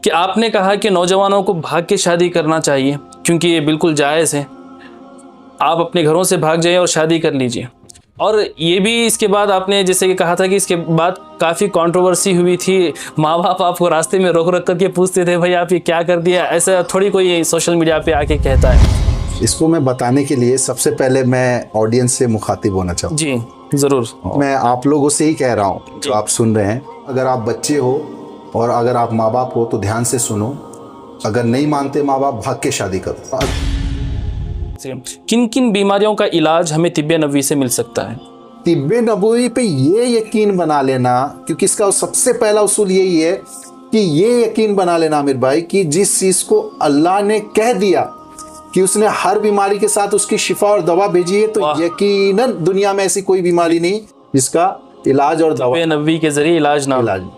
कि आपने कहा कि नौजवानों को भाग के शादी करना चाहिए क्योंकि ये बिल्कुल जायज़ है, आप अपने घरों से भाग जाइए और शादी कर लीजिए। और ये भी इसके बाद आपने जैसे कि कहा था कि इसके बाद काफ़ी कंट्रोवर्सी हुई थी, माँ बाप आपको रास्ते में रोक रख करके पूछते थे भाई आप ये क्या कर दिया, ऐसा थोड़ी कोई सोशल मीडिया पे आके कहता है। इसको मैं बताने के लिए सबसे पहले मैं ऑडियंस से मुखातिब होना चाहूँ। जी ज़रूर। मैं आप लोगों से ही कह रहा हूँ जो आप सुन रहे हैं, अगर आप बच्चे हो और अगर आप माँ बाप हो तो ध्यान से सुनो। अगर नहीं मानते माँ बाप, भाग के शादी करो। किन किन बीमारियों का इलाज हमें तिब्बे नबवी से मिल सकता है? तिब्बे नबवी पे ये यकीन बना लेना, क्योंकि इसका सबसे पहला उसूल यही है कि ये यकीन बना लेना आमिर भाई कि जिस चीज़ को अल्लाह ने कह दिया कि उसने हर बीमारी के साथ उसकी शिफा और दवा भेजी है, तो यकीनन दुनिया में ऐसी कोई बीमारी नहीं जिसका इलाज और दवा तिब्बे नबवी के जरिए इलाज ना।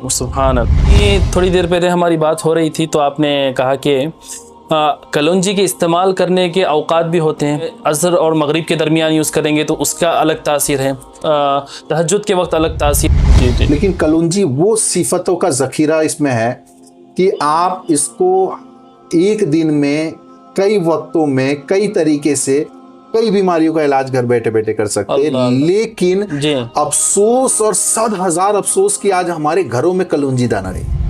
सुभान अल्लाह। ये थोड़ी देर पहले हमारी बात हो रही थी तो आपने कहा कि कलौंजी के इस्तेमाल करने के औकात भी होते हैं, असर और मगरिब के दरमियान यूज़ करेंगे तो उसका अलग तासीर है, तहज्जुद के वक्त अलग तासीर। जी। लेकिन कलौंजी वो सिफतों का ज़ख़ीरा इसमें है कि आप इसको एक दिन में कई वक्तों में कई तरीके से कई बीमारियों का इलाज घर बैठे बैठे कर सकते हैं। लेकिन अफसोस और 100,000 अफसोस कि आज हमारे घरों में कलौंजी दाना नहीं।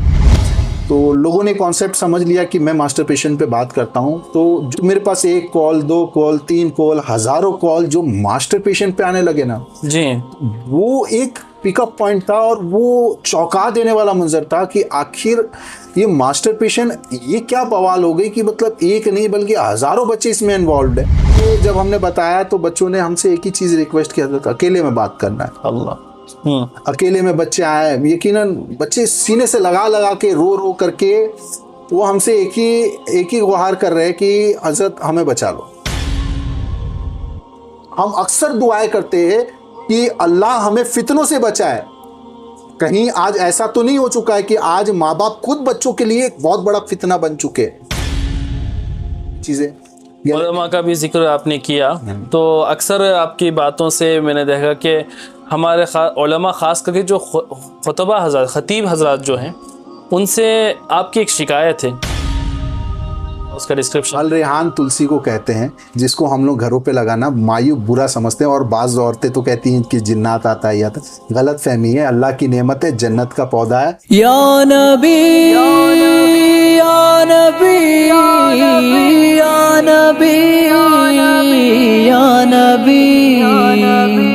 तो लोगों ने कॉन्सेप्ट समझ लिया कि मैं मास्टर पेशेंट पे बात करता हूँ, तो जो मेरे पास 1 कॉल 2 कॉल 3 कॉल हज़ारों कॉल जो मास्टर पेशेंट पे आने लगे ना जी, वो एक पिकअप पॉइंट था और वो चौंका देने वाला मंजर था कि आखिर ये मास्टर पेशेंट ये क्या बवाल हो गई कि मतलब एक नहीं बल्कि हज़ारों बच्चे इसमें इन्वॉल्व है। तो जब हमने बताया तो बच्चों ने हमसे एक ही चीज़ रिक्वेस्ट किया था, अकेले में बात करना है। अल्लाह। अकेले में बच्चे आए, यकीनन बच्चे सीने से लगा लगा के रो रो करके वो हमसे एक ही गुहार कर रहे हैं कि हजरत हमें बचा लो। हम अक्सर दुआएं करते हैं कि अल्लाह हमें फितनों से बचाए। कहीं आज ऐसा तो नहीं हो चुका है कि आज माँ बाप खुद बच्चों के लिए एक बहुत बड़ा फितना बन चुके चीजें। उलमा का भी जिक्र आपने किया तो अक्सर आपकी बातों से मैंने देखा कि हमारे उलमा ख़ास करके जो खुतबा हज़रात, ख़तीब हज़रात जो हैं उनसे आपकी एक शिकायत है, उसका डिस्क्रिप्शन। अल रेहान तुलसी को कहते हैं, जिसको हम लोग घरों पे लगाना मायूब बुरा समझते हैं और बाज़ औरतें तो कहती हैं कि जिन्नात आता है या तो गलत फहमी है। अल्लाह की नेमत है, जन्नत का पौधा है। या नबी या नबी या नबी या नबी या नबी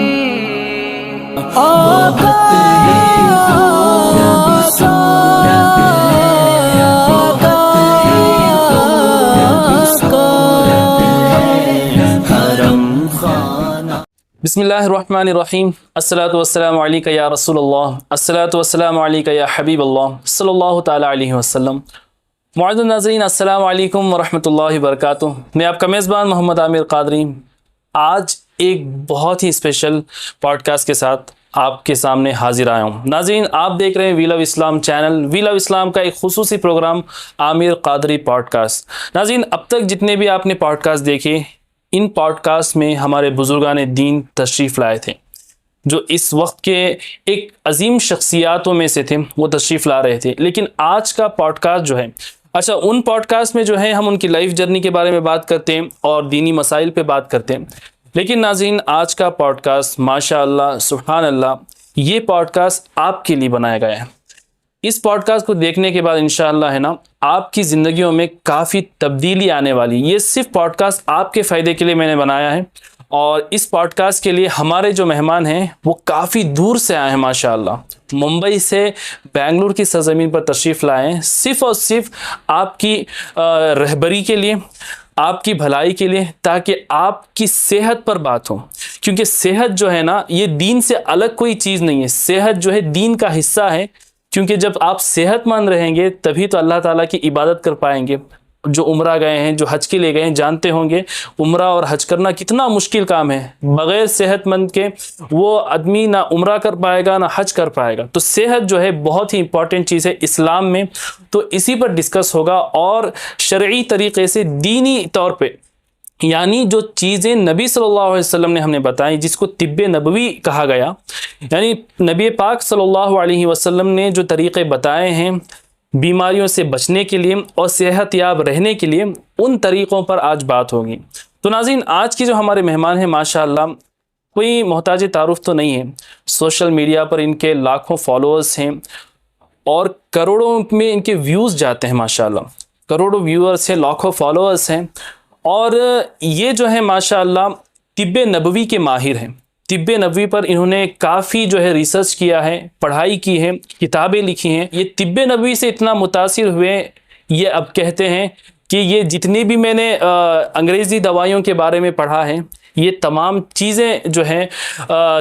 आका बिस्मिल्लाहिर्रहमानिर्रहीम। अस्सलातु वस्सलामु अलैका या रसूलल्लाह, अस्सलातु वस्सलामु अलैका या हबीबल्लाह सल्लल्लाहु तआला अलैहि वसल्लम। मुअज़्ज़िज़ नाज़रीन, अस्सलामु अलैकुम वरहमतुल्लाहि वबरकातुहू। मैं आपका मेज़बान मोहम्मद आमिर क़ादरी आज एक बहुत ही स्पेशल पॉडकास्ट के साथ आपके सामने हाजिर आया हूँ। नाज़रीन, आप देख रहे हैं we love Islam channel, we love Islam का एक खुसूसी प्रोग्राम आमिर क़ादरी पॉडकास्ट। नाज़रीन, अब तक जितने भी आपने पॉडकास्ट देखे, इन पॉडकास्ट में हमारे बुजुर्गान दीन तशरीफ़ लाए थे, जो इस वक्त के एक अजीम शख्सियातों में से थे, वो तशरीफ़ ला रहे थे। लेकिन आज का पॉडकास्ट जो है, अच्छा, उन पॉडकास्ट में जो है हम उनकी लाइफ जर्नी के बारे में बात करते हैं और दीनी मसाइल पे बात करते हैं। लेकिन नाज़रीन, आज का पॉडकास्ट माशाअल्लाह सुभान अल्लाह, ये पॉडकास्ट आपके लिए बनाया गया है। इस पॉडकास्ट को देखने के बाद इंशाअल्लाह है ना, आपकी ज़िंदगियों में काफ़ी तब्दीली आने वाली। ये सिर्फ पॉडकास्ट आपके फ़ायदे के लिए मैंने बनाया है और इस पॉडकास्ट के लिए हमारे जो मेहमान हैं वो काफ़ी दूर से आए हैं माशाअल्लाह। मुंबई से बेंगलुरु की सरज़मीन पर तशरीफ़ लाए हैं सिर्फ़ और सिर्फ आपकी रहबरी के लिए, आपकी भलाई के लिए, ताकि आपकी सेहत पर बात हो। क्योंकि सेहत जो है ना, ये दीन से अलग कोई चीज़ नहीं है। सेहत जो है दीन का हिस्सा है, क्योंकि जब आप सेहतमंद रहेंगे तभी तो अल्लाह ताला की इबादत कर पाएंगे। जो उम्रा गए हैं, जो हज के लिए गए हैं, जानते होंगे उम्रा और हज करना कितना मुश्किल काम है। बग़ैर सेहतमंद के वो आदमी ना उम्रा कर पाएगा ना हज कर पाएगा। तो सेहत जो है बहुत ही इंपॉर्टेंट चीज़ है इस्लाम में। तो इसी पर डिस्कस होगा और शरई तरीक़े से, दीनी तौर पे, यानी जो चीज़ें नबी सल्लल्लाहु अलैहि वसल्लम ने हमने बताई, जिसको तिब्बे नबवी कहा गया, यानी नबी पाक सल्लल्लाहु अलैहि वसल्लम ने जो तरीक़े बताए हैं, बीमारियों से बचने के लिए और सेहतयाब रहने के लिए उन तरीक़ों पर आज बात होगी। तो नाज़रीन, आज के जो हमारे मेहमान हैं माशाअल्लाह कोई मोहताज तारुफ तो नहीं है। सोशल मीडिया पर इनके लाखों फॉलोअर्स हैं और करोड़ों में इनके व्यूज़ जाते हैं माशाअल्लाह। करोड़ों व्यूअर्स हैं, लाखों फॉलोअर्स हैं और ये जो है माशाअल्लाह तिब्बे नबवी के माहिर हैं। तिब्बे नबवी पर इन्होंने काफ़ी जो है रिसर्च किया है, पढ़ाई की है, किताबें लिखी हैं। ये तिब्बे नबवी से इतना मुतासिर हुए, ये अब कहते हैं कि ये जितनी भी मैंने अंग्रेज़ी दवाइयों के बारे में पढ़ा है, ये तमाम चीज़ें जो हैं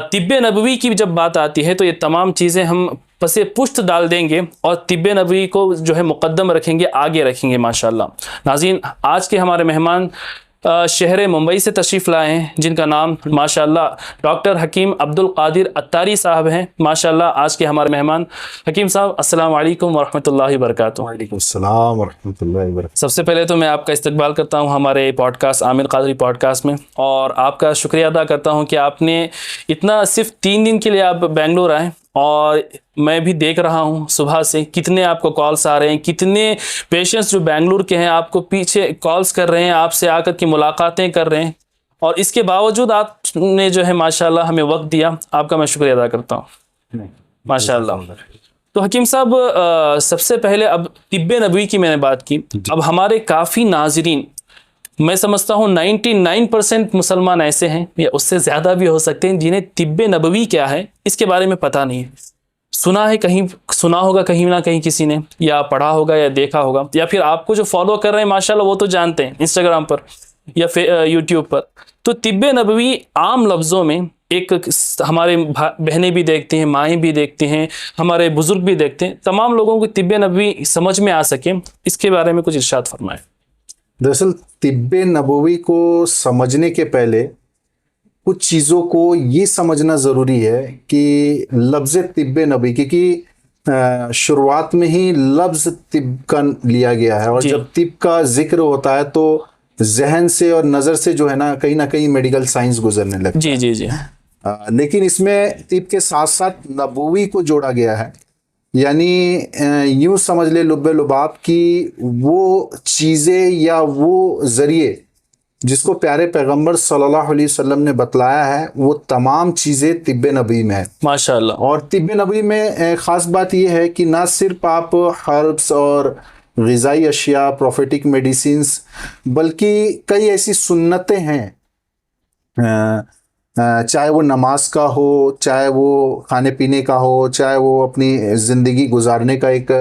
तिब्बे नबवी की जब बात आती है तो ये तमाम चीज़ें हम पसे पुष्ट डाल देंगे और तिब्बे नबवी को जो है मुक़द्दम रखेंगे, आगे रखेंगे माशाअल्लाह। नाज़रीन, आज के हमारे मेहमान शहर मुंबई से तशरीफ़ लाए हैं, जिनका नाम माशाअल्लाह डॉक्टर हकीम अब्दुल कादिर अत्तारी साहब हैं। माशाअल्लाह आज के हमारे मेहमान। हकीम साहब, अस्सलाम वालेकुम वरहमतुल्लाहि वबरकातुहू। वालेकुम अस्सलाम वरहमतुल्लाहि वबरकातुहू। सबसे पहले तो मैं आपका इस्तकबाल करता हूं हमारे पॉडकास्ट आमिर कादरी पॉडकास्ट में और आपका शुक्रिया अदा करता हूं कि आपने इतना सिर्फ 3 दिन के लिए आप बेंगलोर आए और मैं भी देख रहा हूं सुबह से कितने आपको कॉल्स आ रहे हैं, कितने पेशेंट्स जो बेंगलुरु के हैं आपको पीछे कॉल्स कर रहे हैं, आपसे आकर के मुलाकातें कर रहे हैं और इसके बावजूद आपने जो है माशाल्लाह हमें वक्त दिया। आपका मैं शुक्रिया अदा करता हूँ माशाल्लाह। तो हकीम साहब, सबसे पहले अब तिब्बे नबवी की मैंने बात की। अब हमारे काफ़ी नाजरीन, मैं समझता हूँ 99% मुसलमान ऐसे हैं या उससे ज़्यादा भी हो सकते हैं जिन्हें तिब्बे नबवी क्या है इसके बारे में पता नहीं है। सुना है, कहीं सुना होगा कहीं ना कहीं किसी ने, या पढ़ा होगा या देखा होगा, या फिर आपको जो फॉलो कर रहे हैं माशाल्लाह वो तो जानते हैं इंस्टाग्राम पर या फिर यूट्यूब पर। तो तिब्बे नबवी आम लफ्ज़ों में एक हमारे बहनें भी देखते हैं, माएँ भी देखते हैं, हमारे बुज़ुर्ग भी देखते हैं, तमाम लोगों को तिब्बे नबवी समझ में आ सके, इसके बारे में कुछ इरशाद फरमाएं। दरअसल तिब्बे नबवी को समझने के पहले कुछ चीज़ों को ये समझना ज़रूरी है कि लफ्ज़ तिब्बे नबवी, क्योंकि शुरुआत में ही लफ्ज़ तिब का लिया गया है और जब तिब का जिक्र होता है तो जहन से और नज़र से जो है ना कहीं मेडिकल साइंस गुजरने लगता है। जी। लेकिन इसमें तिब के साथ साथ नबवी को जोड़ा गया है, यानी यूँ समझ ले लुब्बे लुबाब की वो चीज़ें या वो ज़रिए जिसको प्यारे पैगंबर सल्लल्लाहु अलैहि वसल्लम ने बतलाया है, वो तमाम चीज़ें तिब्बे नबवी में है माशाल्लाह। और तिब्बे नबवी में ख़ास बात ये है कि ना सिर्फ आप हर्ब्स और ग़िज़ाई अशिया, प्रोफेटिक मेडिसिन्स, बल्कि कई ऐसी सुन्नतें हैं, चाहे वो नमाज का हो, चाहे वो खाने पीने का हो, चाहे वो अपनी ज़िंदगी गुजारने का एक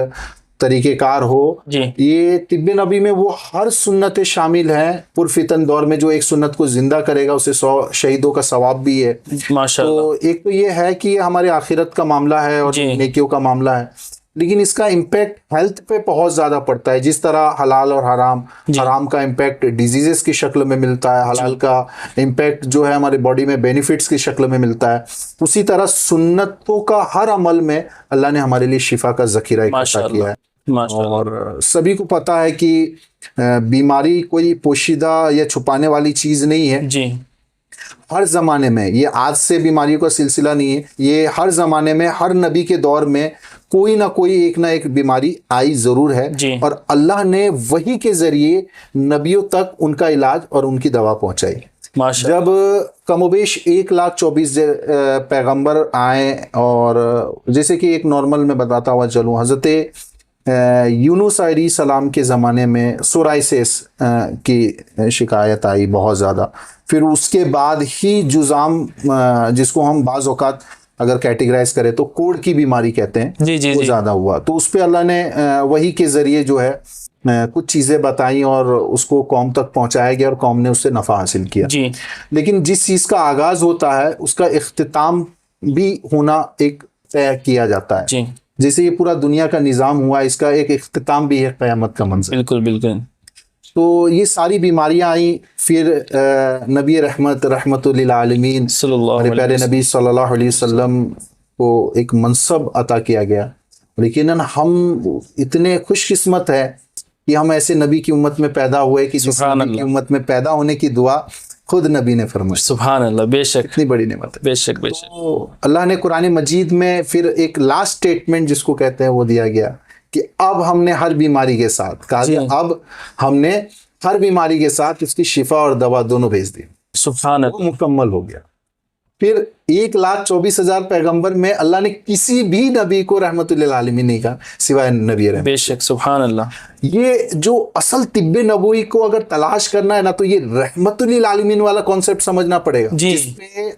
तरीक़ेकार हो जी। ये तिब्बे नबी में वो हर सुन्नतें शामिल हैं। पुरफितन दौर में जो एक सुन्नत को जिंदा करेगा उसे 100 शहीदों का सवाब भी है माशाल्लाह। तो एक तो ये है कि हमारे आखिरत का मामला है और नेकियों का मामला है, लेकिन इसका इम्पैक्ट हेल्थ पे बहुत ज़्यादा पड़ता है। जिस तरह हलाल और हराम का इम्पैक्ट डिजीजेस की शक्ल में मिलता है, हलाल का इम्पैक्ट जो है हमारे बॉडी में बेनिफिट्स की शक्ल में मिलता है, उसी तरह सुन्नतों का हर अमल में अल्लाह ने हमारे लिए शिफा का ज़खीरा इकट्ठा किया है। और सभी को पता है कि बीमारी कोई पोशीदा या छुपाने वाली चीज़ नहीं है जी। हर ज़माने में, ये आज से बीमारियों का सिलसिला नहीं है, ये हर ज़माने में हर नबी के दौर में कोई ना कोई एक ना एक बीमारी आई ज़रूर है जी। और अल्लाह ने वही के ज़रिए नबियों तक उनका इलाज और उनकी दवा पहुंचाई। जब कमोबेश 1,24,000 पैगंबर आए और जैसे कि एक नॉर्मल में बताता हुआ चलूँ, हज़रत यूनुस अलैहिस्सलाम के ज़माने में सोराइसिस की शिकायत आई बहुत ज़्यादा। फिर उसके बाद ही जुज़ाम, जिसको हम बाज़ औक़ात अगर कैटेगराइज करें तो कोढ़ की बीमारी कहते हैं, वो ज़्यादा हुआ। तो उस पर अल्लाह ने वही के ज़रिए जो है कुछ चीज़ें बताई और उसको कौम तक पहुँचाया गया और कौम ने उससे नफ़ा हासिल किया जी। लेकिन जिस चीज़ का आगाज़ होता है उसका इख्तिताम भी होना एक तय किया जाता है जी। जैसे ये पूरा दुनिया का निज़ाम हुआ, इसका एक इख्तिताम भी है क़यामत का मंज़र। बिल्कुल बिल्कुल। तो ये सारी बीमारियां आई, फिर नबी रहमतुल लिल आलमीन हमारे प्यारे नबी सल्लल्लाहु अलैहि वसल्लम को एक मनसब अता किया गया। लेकिन हम इतने खुशकिस्मत है कि हम ऐसे नबी की उम्मत में पैदा हुए कि जिस नबी की उम्मत में पैदा होने की दुआ खुद नबी ने फरमाई। सुभान अल्लाह, बेशक, इतनी बड़ी नेमत है। बेशक बेशक। तो अल्लाह ने कुरान मजीद में फिर एक लास्ट स्टेटमेंट जिसको कहते हैं वो दिया गया कि अब हमने हर बीमारी के साथ कहा कि अब हमने हर बीमारी के साथ उसकी शिफा और दवा दोनों भेज दी। सुभान वो मुकम्मल हो गया। फिर 1,24,000 पैगंबर में अल्लाह ने किसी भी नबी को रहमतुल्लिल आलमीन नहीं कहा सिवाय नबी रहमत। बेशक सुभान अल्लाह। ये जो असल तिब्बे नबवी को अगर तलाश करना है ना, तो ये रहमतुल्लिल आलमीन वाला कॉन्सेप्ट समझना पड़ेगा। जी। इस पे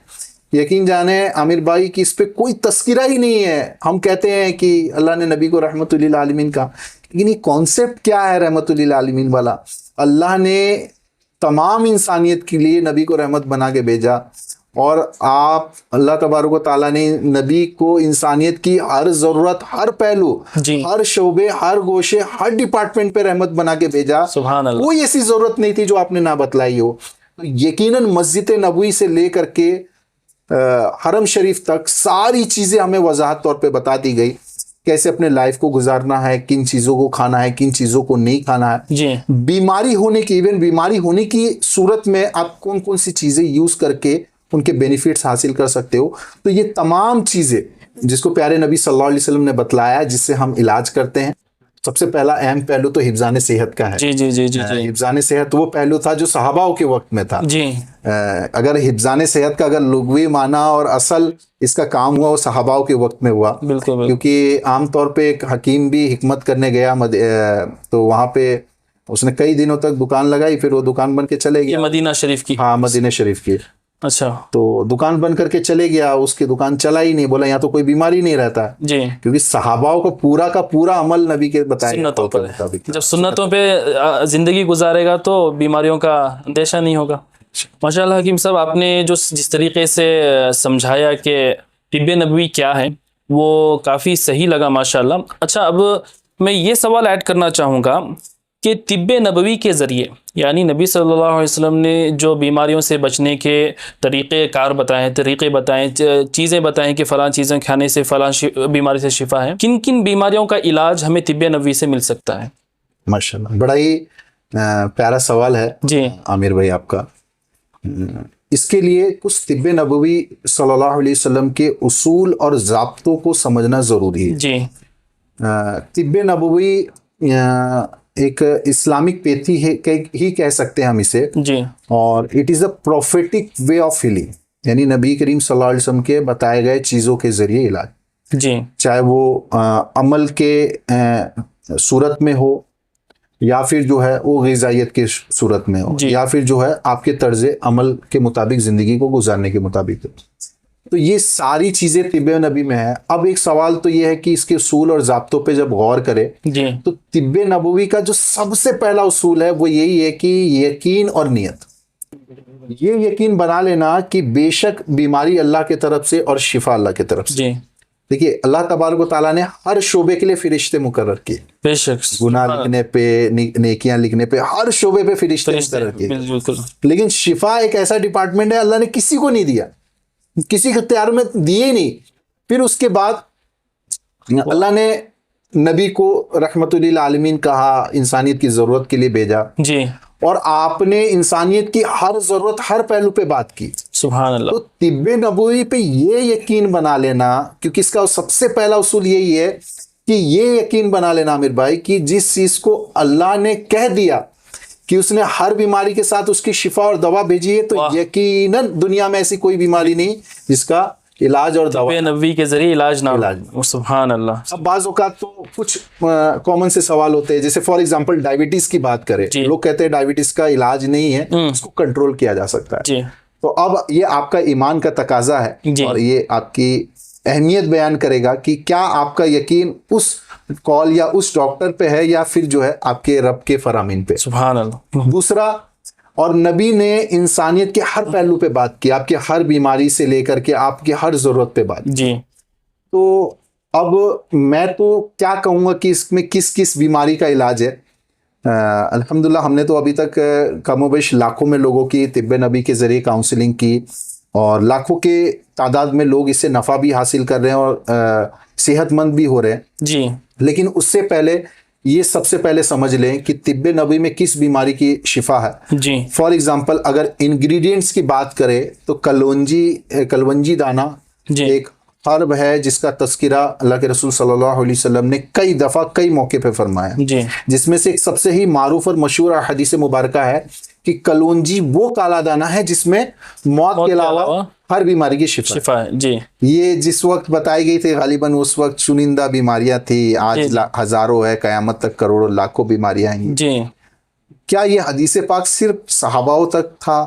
यकीन जाने आमिर भाई कि इस पे कोई तस्किरा ही नहीं है। हम कहते हैं कि अल्लाह ने नबी को रहमतुल्लिल आलमीन कहा, लेकिन ये कॉन्सेप्ट क्या है रहमतुल्लिल आलमीन वाला? अल्लाह ने तमाम इंसानियत के लिए नबी को रहमत बना के भेजा, और आप अल्लाह तबारक व तआला ने नबी को इंसानियत की हर ज़रूरत, हर पहलू, हर शोबे, हर गोशे, हर डिपार्टमेंट पे रहमत बना के भेजा। सुभान अल्लाह। कोई ऐसी ज़रूरत नहीं थी जो आपने ना बतलाई हो। तो यकीनन मस्जिद नबवी से लेकर के हरम शरीफ तक सारी चीज़ें हमें वजाहत तौर पे बता दी गई, कैसे अपने लाइफ को गुजारना है, किन चीज़ों को खाना है, किन चीज़ों को नहीं खाना है। जी। बीमारी होने की, इवन बीमारी होने की सूरत में आप कौन कौन सी चीज़ें यूज़ करके उनके बेनिफिट्स हासिल कर सकते हो। तो ये तमाम चीज़ें जिसको प्यारे नबी सल्लल्लाहु अलैहि वसल्लम ने बतलाया, जिससे हम इलाज करते हैं। सबसे पहला अहम पहलू तो हिफ्ज़ान सेहत का है। जी जी जी जी जी। हिफ्ज़ान सेहत वो पहलू था जो सहाबाओं के वक्त में था। जी। अगर हिफ्ज़ान सेहत का अगर लुग़वी माना और असल इसका काम हुआ, वो सहाबाओं के वक्त में हुआ। बिल्कुल। क्योंकि आमतौर पे एक हकीम भी हिकमत करने गया तो वहाँ पे उसने कई दिनों तक दुकान लगाई, फिर वो दुकान बन के चले गया। मदीना शरीफ की? हाँ, मदीना शरीफ की। अच्छा। तो दुकान बंद करके चले गया, उसकी दुकान चला ही नहीं। बोला यहाँ तो कोई बीमारी नहीं रहता है। जी। क्योंकि सहाबाओं का पूरा का पूरा अमल नबी के बताए सुन्नतों पर, जब सुन्नतों पे जिंदगी गुजारेगा तो बीमारियों का अंदेशा नहीं होगा। माशाअल्लाह हकीम साहब, आपने जो जिस तरीके से समझाया कि तिब्बे नबवी क्या है, वो काफ़ी सही लगा माशाअल्लाह। अच्छा, अब मैं ये सवाल ऐड करना चाहूँगा कि तिब्बे नबवी के ज़रिए, यानी नबी सल्लल्लाहु अलैहि वसल्लम ने जो बीमारियों से बचने के तरीक़े कार बताए, तरीक़े बताएँ, चीज़ें बताएँ कि फ़लाँ चीज़ें खाने से फ़लाँ बीमारी से शिफा है, किन किन बीमारियों का इलाज हमें तिब्बे नबवी से मिल सकता है? माशाअल्लाह, बड़ा ही प्यारा सवाल है जी आमिर भाई आपका। इसके लिए कुछ तिब्बे नबवी सल्लल्लाहु अलैहि वसल्लम के उसूल और ज़ाब्तों को समझना ज़रूरी है। जी। तिब्बे नबवी एक इस्लामिक पैथी है ही कह सकते हैं हम इसे। जी। और it is a prophetic way of healing, यानी नबी करीम सल्लल्लाहु अलैहि वसल्लम के बताए गए चीज़ों के ज़रिए इलाज। जी। चाहे वो अमल के सूरत में हो, या फिर जो है वो ग़िज़ाइयत के सूरत में हो, या फिर जो है आपके तर्ज़ अमल के मुताबिक ज़िंदगी को गुजारने के मुताबिक। तो ये सारी चीज़ें तिब्बे नबी में है। अब एक सवाल तो ये है कि इसके उसूल और ज़ाब्तों पे जब गौर करें जी, तो तिब्बे नबवी का जो सबसे पहला उसूल है वो यही है कि यकीन और नियत। ये यकीन बना लेना कि बेशक बीमारी अल्लाह की तरफ से और शिफा अल्लाह की तरफ से। जी। देखिए, अल्लाह तबारक व तआला ने हर शोबे के लिए फरिश्ते मुकर्रर किए। बेशक, गुनाह लिखने पे, नेकियां लिखने पे, हर शोबे पे फरिश्ते मुकर्रर किए। बिल्कुल। लेकिन शिफा एक ऐसा डिपार्टमेंट है अल्लाह ने किसी को नहीं दिया, किसी के इख्तियार में दिए ही नहीं। फिर उसके बाद अल्लाह ने नबी को रहमतुल्लिल आलमीन कहा, इंसानियत की ज़रूरत के लिए भेजा। जी। और आपने इंसानियत की हर ज़रूरत, हर पहलू पे बात की। सुभान अल्लाह। तो तिब्बे नबवी पे ये यकीन बना लेना, क्योंकि इसका सबसे पहला उसूल यही है कि ये यकीन बना लेना आमिर भाई कि जिस चीज़ को अल्लाह ने कह दिया कि उसने हर बीमारी के साथ उसकी शिफा और दवा भेजी है, तो यकीनन दुनिया में ऐसी कोई बीमारी नहीं जिसका इलाज और दवा नबी के जरिए इलाज ना हो। सुभान अल्लाह। अब बाज़ औक़ात तो कुछ कॉमन से सवाल होते हैं, जैसे फॉर एग्जांपल डायबिटीज़ की बात करें, लोग कहते हैं डायबिटीज़ का इलाज नहीं है, उसको कंट्रोल किया जा सकता है। जी। तो अब ये आपका ईमान का तकाजा है और ये आपकी अहमियत बयान करेगा कि क्या आपका यकीन उस कॉल या उस डॉक्टर पे है या फिर जो है आपके रब के फरामीन पे। सुभान अल्लाह। दूसरा, और नबी ने इंसानियत के हर पहलू पे बात की, आपके हर बीमारी से लेकर के आपकी हर ज़रूरत पे बात। जी। तो अब मैं तो क्या कहूँगा कि इसमें किस किस बीमारी का इलाज है। अल्हम्दुलिल्लाह हमने तो अभी तक कमोबेश लाखों में लोगों की तिब्बे नबी के ज़रिए काउंसलिंग की और लाखों के तादाद में लोग इससे नफ़ा भी हासिल कर रहे हैं और सेहतमंद भी हो रहे हैं। जी। लेकिन उससे पहले ये सबसे पहले समझ लें कि तिब्बे नबी में किस बीमारी की शिफा है। जी। फॉर एग्जांपल अगर इंग्रेडिएंट्स की बात करें तो कलवंजी दाना एक हर्ब है जिसका तस्किरा अल्लाह के रसूल सल्लल्लाहु अलैहि वसल्लम ने कई दफ़ा कई मौके पे फरमाया, जी जिसमें से एक सबसे ही मारूफ और मशहूर हदीस मुबारका है कि कलौंजी वो काला दाना है जिसमें मौत के अलावा हर बीमारी की शिफा है। जी ये जिस वक्त बताई गई थी गालिबन उस वक्त चुनिंदा बीमारियां थी, आज हजारों है, कयामत तक करोड़ों लाखों बीमारियां आएंगी। जी क्या ये हदीस पाक सिर्फ सहाबाओं तक था,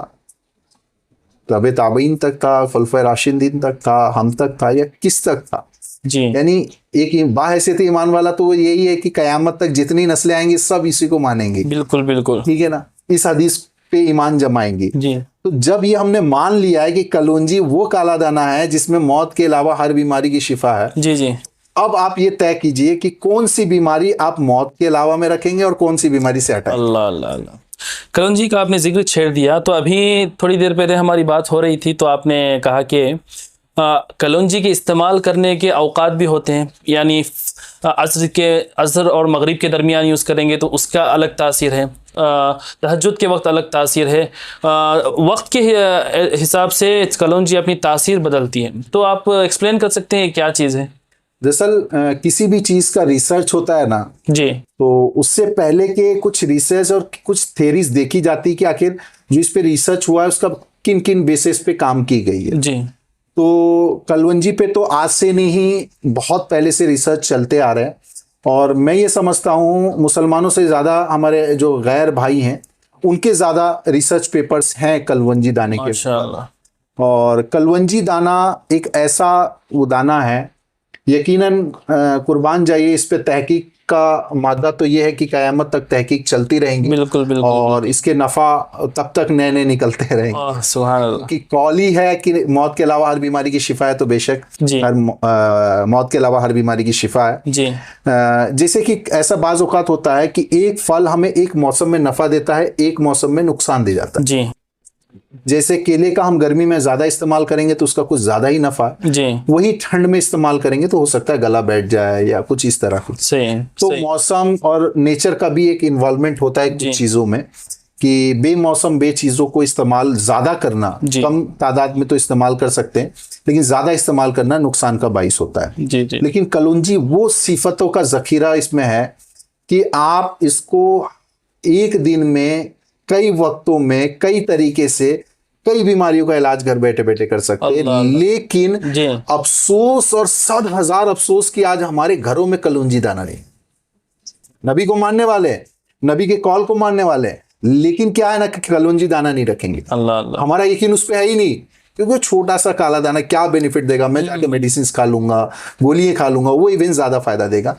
तबे ताबईन तक था, खुलफाए राशिदीन तक था, हम तक था, या किस तक था? जी यानी एक बाहैसियत ईमान वाला तो यही है कि कयामत तक जितनी नस्लें आएंगी सब इसी को मानेंगी। बिल्कुल बिल्कुल, ठीक है ना, इस हदीस पे ईमान जमाएंगी। जी तो जब ये हमने मान लिया है कि कलौंजी वो काला दाना है जिसमें मौत के अलावा हर बीमारी की शिफा है, जी जी, अब आप ये तय कीजिए कि कौन सी बीमारी आप मौत के अलावा में रखेंगे और कौन सी बीमारी से हटाएंगे। अल्लाह अल्लाह अल्लाह। कलौंजी का आपने जिक्र छेड़ दिया, तो अभी थोड़ी देर पहले हमारी बात हो रही थी तो आपने कहा कि कलौंजी के इस्तेमाल करने के औकात भी होते हैं, यानी असर और मगरिब के दरमियान यूज़ करेंगे तो उसका अलग तासीर है, तहज्जुद के वक्त अलग तासीर है, वक्त के हिसाब से कलौंजी अपनी तासीर बदलती है। तो आप एक्सप्लेन कर सकते हैं क्या चीज़ है? दरअसल किसी भी चीज़ का रिसर्च होता है ना, जी, तो उससे पहले के कुछ रिसर्च और कुछ थेरीज देखी जाती है कि आखिर जो इस पे रिसर्च हुआ है उसका किन किन बेसिस पे काम की गई है। जी, तो कलवंजी पे तो आज से नहीं, बहुत पहले से रिसर्च चलते आ रहे हैं, और मैं ये समझता हूँ मुसलमानों से ज़्यादा हमारे जो गैर भाई हैं उनके ज़्यादा रिसर्च पेपर्स हैं कलवंजी दाने के। माशाअल्लाह। और कलवंजी दाना एक ऐसा वो दाना है, यकीनन कुर्बान जाइए, इस पे तहकीक का मादा तो ये है कि क़यामत तक तहकीक चलती रहेंगी। बिल्कुल बिल्कुल, और इसके नफ़ा तब तक नए नए निकलते रहेंगे। सुभान अल्लाह। कि कौल ही है कि मौत के अलावा हर बीमारी की शिफा है, तो बेशक हर मौत के अलावा हर बीमारी की शिफा है जी। जैसे कि ऐसा बाज़ औक़ात होता है कि एक फल हमें एक मौसम में नफ़ा देता है, एक मौसम में नुकसान दे जाता है। जी, जैसे केले का हम गर्मी में ज्यादा इस्तेमाल करेंगे तो उसका कुछ ज्यादा ही नफा है, जी, वही ठंड में इस्तेमाल करेंगे तो हो सकता है गला बैठ जाए या कुछ इस तरह की। सही। तो मौसम और नेचर का भी एक इन्वॉल्वमेंट होता है कुछ चीजों में, कि बेमौसम बे चीजों को इस्तेमाल ज्यादा करना, कम तादाद में तो इस्तेमाल कर सकते हैं लेकिन ज्यादा इस्तेमाल करना नुकसान का बाइस होता है। जी जी। लेकिन कलौंजी वो सिफतों का जखीरा इसमें है कि आप इसको एक दिन में कई वक्तों में कई तरीके से कई बीमारियों का इलाज घर बैठे बैठे कर सकते हैं। लेकिन अफसोस और 100,000 अफसोस कि आज हमारे घरों में कलौंजी दाना नहीं। नबी को मानने वाले, नबी के कॉल को मानने वाले, लेकिन क्या है ना कि कलौंजी दाना नहीं रखेंगे। अल्लाह अल्लाह। हमारा यकीन उस पर है ही नहीं, क्योंकि छोटा सा काला दाना क्या बेनिफिट देगा, मैं जाके मेडिसिन खा लूंगा, गोलियां खा लूंगा, वो इवन ज्यादा फायदा देगा।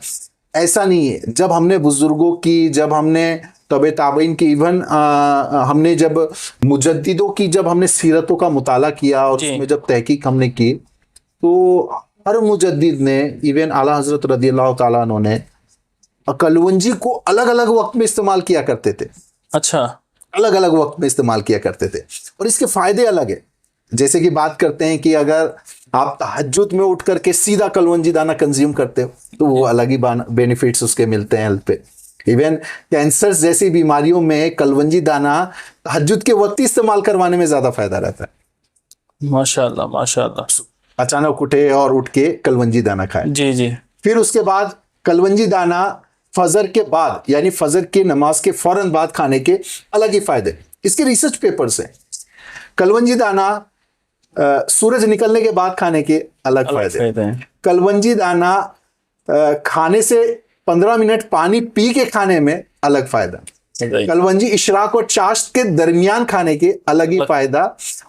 ऐसा नहीं है। जब हमने बुजुर्गों की, जब हमने तबे ताबईन की, इवन हमने जब मुजद्दिदों की, जब हमने सीरतों का मुताला किया और उसमें जब तहकीक हमने की, तो हर मुजद्दिद ने, इवन आला हजरत रदी अल्लाह ताला अन्हु ने कलौंजी को अलग अलग वक्त में इस्तेमाल किया करते थे। अच्छा, अलग अलग वक्त में इस्तेमाल किया करते थे और इसके फायदे अलग है। जैसे कि बात करते हैं कि अगर आप तहज्जुद में उठ करके सीधा कलौंजी दाना कंज्यूम करते हो तो वो अलग ही बेनिफिट्स उसके मिलते हैं हेल्थ पे। इवन कैंसर जैसी बीमारियों में कलौंजी दाना तहज्जुद के वक्त ही इस्तेमाल करवाने में ज्यादा फायदा रहता है। माशाअल्लाह माशाअल्लाह। अचानक उठे और उठ के कलौंजी दाना खाए। जी जी। फिर उसके बाद कलौंजी दाना फजर के बाद, यानी फजर की नमाज के फौरन बाद खाने के अलग ही फायदे, इसके रिसर्च पेपर्स हैं। कलौंजी दाना सूरज निकलने के बाद खाने के अलग फायदे हैं। कलौंजी दाना खाने से 15 मिनट पानी पी के खाने में अलग फायदा। कलौंजी इशराक और चाश्त के दरमियान खाने के अलग ही फायदा,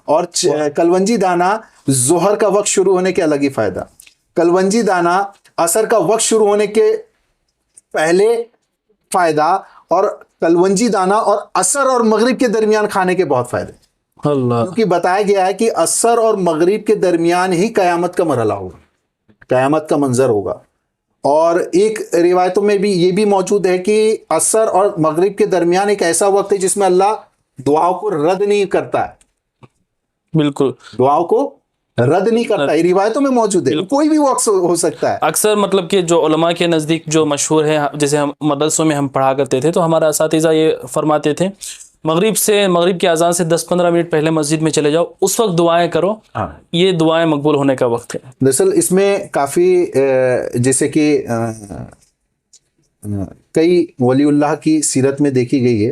और कलौंजी दाना जोहर का वक्त शुरू होने के अलग ही फायदा। कलौंजी दाना असर का वक्त शुरू होने के पहले फायदा, और कलौंजी दाना और असर और मगरिब के दरमियान खाने के बहुत फायदे। क्योंकि बताया गया है कि असर और मगरिब के दरमियान ही कयामत का मरहला होगा, कयामत का मंजर होगा। और एक रिवायतों में भी ये भी मौजूद है कि असर और मगरिब के दरमियान एक ऐसा वक्त है जिसमें अल्लाह दुआओं को रद्द नहीं करता है। बिल्कुल, दुआओं को रद्द नहीं करता है, रिवायतों में मौजूद है। कोई भी वक्त हो सकता है। अक्सर मतलब कि जो उलमा के नज़दीक जो मशहूर है, जैसे हम मदरसों में हम पढ़ा करते थे तो हमारा असातिज़ा ये फरमाते थे मगरिब की अजान से 10-15 मिनट पहले मस्जिद में चले जाओ, उस वक्त दुआएं करो। हाँ। ये दुआएं मकबूल होने का वक्त है। दरअसल इसमें काफी जैसे कि कई वलीउल्लाह की सीरत में देखी गई है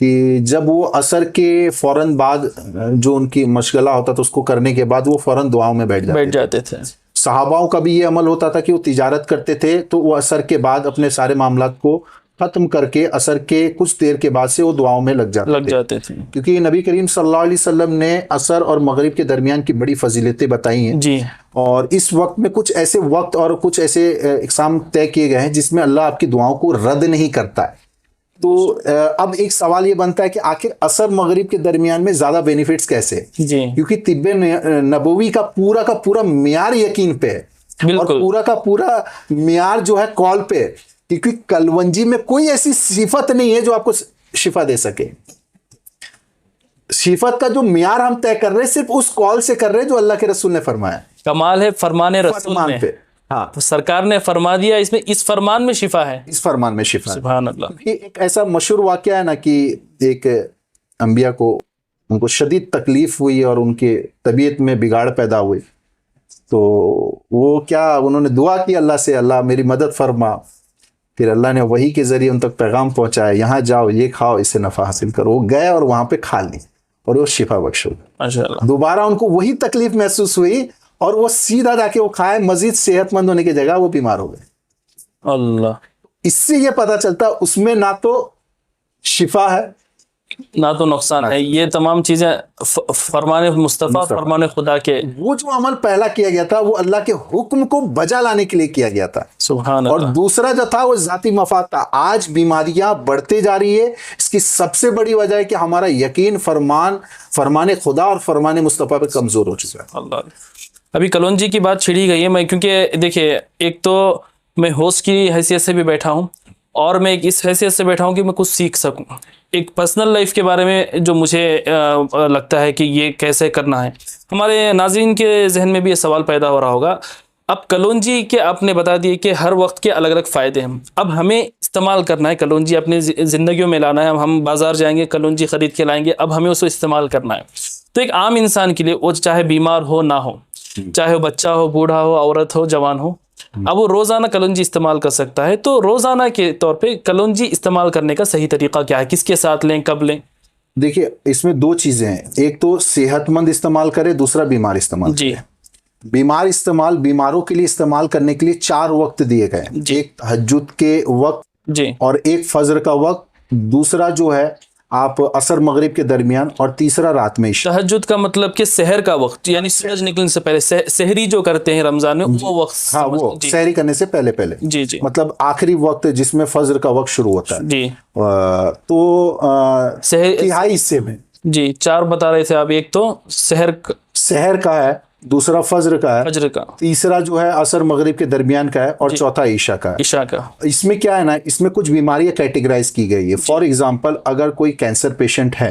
कि जब वो असर के फौरन बाद जो उनकी मशगला होता था उसको करने के बाद वो फौरन दुआओं में बैठ जाते थे। सहाबाओं का भी ये अमल होता था कि वो तिजारत करते थे तो वो असर के बाद अपने सारे मामलात को खत्म करके असर के कुछ देर के बाद से वो दुआओं में लग जाते थे। क्योंकि नबी करीम सल्लल्लाहु अलैहि वसल्लम ने असर और मगरिब के दरमियान की बड़ी फजीलतें बताई हैं जी। और इस वक्त में कुछ ऐसे वक्त और कुछ ऐसे इक़साम तय किए गए हैं जिसमें अल्लाह आपकी दुआओं को रद्द नहीं करता है। तो अब एक सवाल ये बनता है कि आखिर असर मगरिब के दरमियान में ज्यादा बेनिफिट्स कैसे? जी। क्योंकि तिब्बे नबवी का पूरा मियार यकीन पे है और पूरा का पूरा मियार जो है कॉल पे है, क्योंकि कलवंजी में कोई ऐसी सिफत नहीं है जो आपको शिफा दे सके। सिफत का जो मियार हम तय कर रहे हैं सिर्फ उस कॉल से कर रहे हैं जो अल्लाह के रसूल ने फरमाया। कमाल है फरमाने रसूल में। हाँ, तो सरकार ने फरमा दिया, इसमें इस फरमान में शिफा है, इस फरमान में शिफा है। सुभान अल्लाह। ये एक ऐसा मशहूर वाकया है ना कि एक अंबिया को उनको शदीद तकलीफ हुई और उनके तबीयत में बिगाड़ पैदा हुई, तो वो क्या उन्होंने दुआ की अल्लाह से, अल्लाह मेरी मदद फरमा। फिर अल्लाह ने वही के जरिए उन तक पैगाम पहुंचाया, यहाँ जाओ, ये खाओ, इससे नफा हासिल करो। वो गए और वहां पे खा ली और वो शिफा बख्श हो गई। माशाअल्लाह। दोबारा उनको वही तकलीफ महसूस हुई और वो सीधा जाके वो खाए, मजीद सेहतमंद होने की जगह वो बीमार हो गए। अल्लाह। इससे ये पता चलता उसमें ना तो शिफा है ना तो नुकसान है। ये तमाम चीजें फरमाने मुस्तफा, फरमाने खुदा के। वो जो अमल पहला किया गया था वो अल्लाह के हुक्म को बजा लाने के लिए किया गया था, सुभान और अल्लाह। दूसरा जो था वो जाती मफाद था। आज बीमारियां बढ़ते जा रही है, इसकी सबसे बड़ी वजह है कि हमारा यकीन फरमाने खुदा और फरमाने मुस्तफा पे कमजोर हो चुका है। अल्लाह। अभी कलौंजी की बात छिड़ी गई है, मैं क्योंकि देखिए एक तो मैं होस्ट की हैसियत से भी बैठा हूँ और मैं एक इस हैसियत से बैठा हूँ कि मैं कुछ सीख सकूँ, एक पर्सनल लाइफ के बारे में जो मुझे लगता है कि ये कैसे करना है। हमारे नाज़रीन के जहन में भी ये सवाल पैदा हो रहा होगा। अब कलौंजी के आपने बता दिए कि हर वक्त के अलग अलग फ़ायदे हैं, अब हमें इस्तेमाल करना है, कलौंजी अपनी ज़िंदगियों में लाना है। हम बाज़ार जाएंगे, कलौंजी ख़रीद के लाएंगे, अब हमें उसको इस्तेमाल करना है। तो एक आम इंसान के लिए, वो चाहे बीमार हो ना हो, चाहे वो बच्चा हो, बूढ़ा हो, औरत हो, जवान हो, अब वो रोज़ाना कलौंजी इस्तेमाल कर सकता है। तो रोज़ाना के तौर पे कलौंजी इस्तेमाल करने का सही तरीका क्या है, किसके साथ लें, कब लें? देखिए इसमें दो चीज़ें हैं, एक तो सेहतमंद इस्तेमाल करे, दूसरा बीमार इस्तेमाल जी। बीमारों के लिए इस्तेमाल करने के लिए 4 वक्त दिए गए हैं। एक तहज्जुद के वक्त जी, और एक फजर का वक्त, दूसरा जो है आप असर मगरिब के दरमियान, और तीसरा रात में इशा। तहज्जुद का मतलब कि सहर का वक्त, यानी सूरज निकलने से पहले, सहरी जो करते हैं रमजान में, वो वक्त। हाँ, वो सहरी करने से पहले जी जी, मतलब आखिरी वक्त जिसमें फजर का वक्त शुरू होता है जी। तो तिहाई हिस्से में जी 4 बता रहे थे आप, एक तो सहर का है, दूसरा फजर का है, फजर का, तीसरा जो है असर मगरिब के दरमियान का है, और चौथा ईशा का है। ईशा का। इसमें क्या है ना, इसमें कुछ बीमारियां कैटेगराइज की गई है। फॉर एग्जांपल, अगर कोई कैंसर पेशेंट है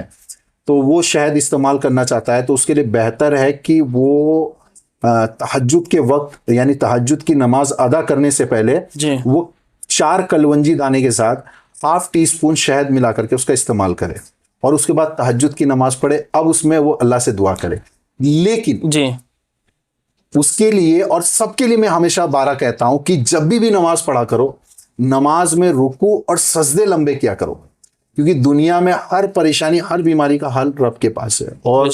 तो वो शहद इस्तेमाल करना चाहता है, तो उसके लिए बेहतर है कि वो तहज्जुद के वक्त, यानी तहज्जुद की नमाज अदा करने से पहले वो 4 कलवंजी दाने के साथ ½ टीस्पून शहद मिला करके उसका इस्तेमाल करे और उसके बाद तहज्जुद की नमाज पढ़े। अब उसमें वो अल्लाह से दुआ करे। लेकिन जी, उसके लिए और सबके लिए मैं हमेशा 12 कहता हूं कि जब भी नमाज पढ़ा करो, नमाज में रुकू और सजदे लंबे किया करो, क्योंकि दुनिया में हर परेशानी, हर बीमारी का हल रब के पास है। और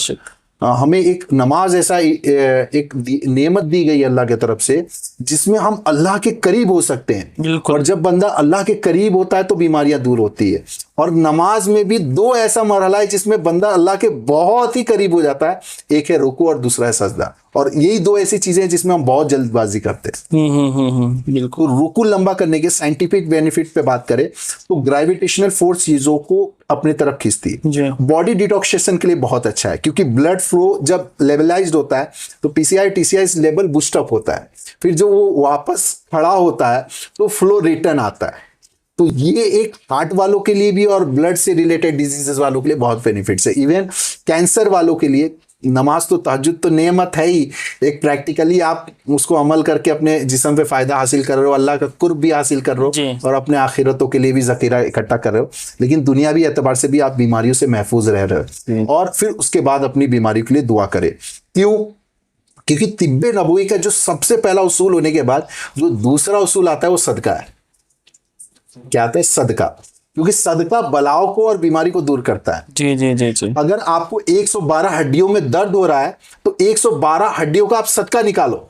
हमें एक नमाज ऐसा एक नेमत दी गई अल्लाह की तरफ से जिसमें हम अल्लाह के करीब हो सकते हैं। और जब बंदा अल्लाह के करीब होता है तो बीमारियां दूर होती है। और नमाज में भी 2 ऐसा मरहला है जिसमें बंदा अल्लाह के बहुत ही करीब हो जाता है, एक है रुकू और दूसरा है सजदा। और यही 2 ऐसी चीजें हैं जिसमें हम बहुत जल्दबाजी करते हैं। बिल्कुल। रुकू लंबा करने के साइंटिफिक बेनिफिट पे बात करें तो ग्रेविटेशनल फोर्स चीजों को अपनी तरफ खींचती है। बॉडी डिटॉक्सिएशन के लिए बहुत अच्छा है, क्योंकि ब्लड फ्लो जब लेवलाइज्ड होता है तो PCI TCI level boost up होता है, फिर जो वो वापस खड़ा होता है तो फ्लो रिटर्न आता है। तो ये एक हार्ट वालों के लिए भी और ब्लड से रिलेटेड डिजीजेस वालों के लिए बहुत बेनिफिट्स है। इवन कैंसर वालों के लिए नमाज तो तहज्जुद तो नेमत है ही, एक प्रैक्टिकली आप उसको अमल करके अपने जिस्म पे फायदा हासिल कर रहे हो, अल्लाह का कुर्ब भी हासिल कर रहे जी। हो और अपने आखिरतों के लिए भी ज़खीरा इकट्ठा कर रहे हो, लेकिन दुनियावी एतबार से भी आप बीमारियों से महफूज रह रहे हो। और फिर उसके बाद अपनी बीमारी के लिए दुआ करें। क्यों? क्योंकि तिब्बे नबवी का जो सबसे पहला उसूल होने के बाद जो दूसरा उसूल आता है वो सदका है। क्या आता है? सदका। क्योंकि सदका बलाओं को और बीमारी को दूर करता है। जी जी जी जी। अगर आपको 112 हड्डियों में दर्द हो रहा है तो 112 हड्डियों का आप सदका निकालो।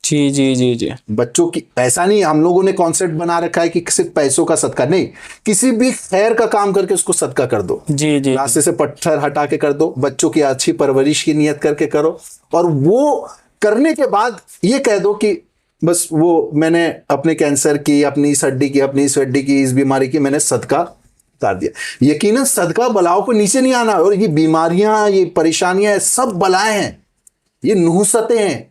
जी जी जी जी। बच्चों की ऐसा नहीं, हम लोगों ने कॉन्सेप्ट बना रखा है कि सिर्फ पैसों का सदका नहीं, किसी भी खैर का काम करके उसको सदका कर दो। जी जी। रास्ते से पत्थर हटा के कर दो, बच्चों की अच्छी परवरिश की नियत करके करो, और वो करने के बाद ये कह दो कि बस वो मैंने अपने कैंसर की, अपनी इस हड्डी की, अपनी इस हड्डी की, इस बीमारी की मैंने सदका उतार दिया। यकीनन सदका बलाओं को नीचे नहीं आना, और ये बीमारियां, ये परेशानियां सब बलाएं हैं, ये नुहसतें हैं,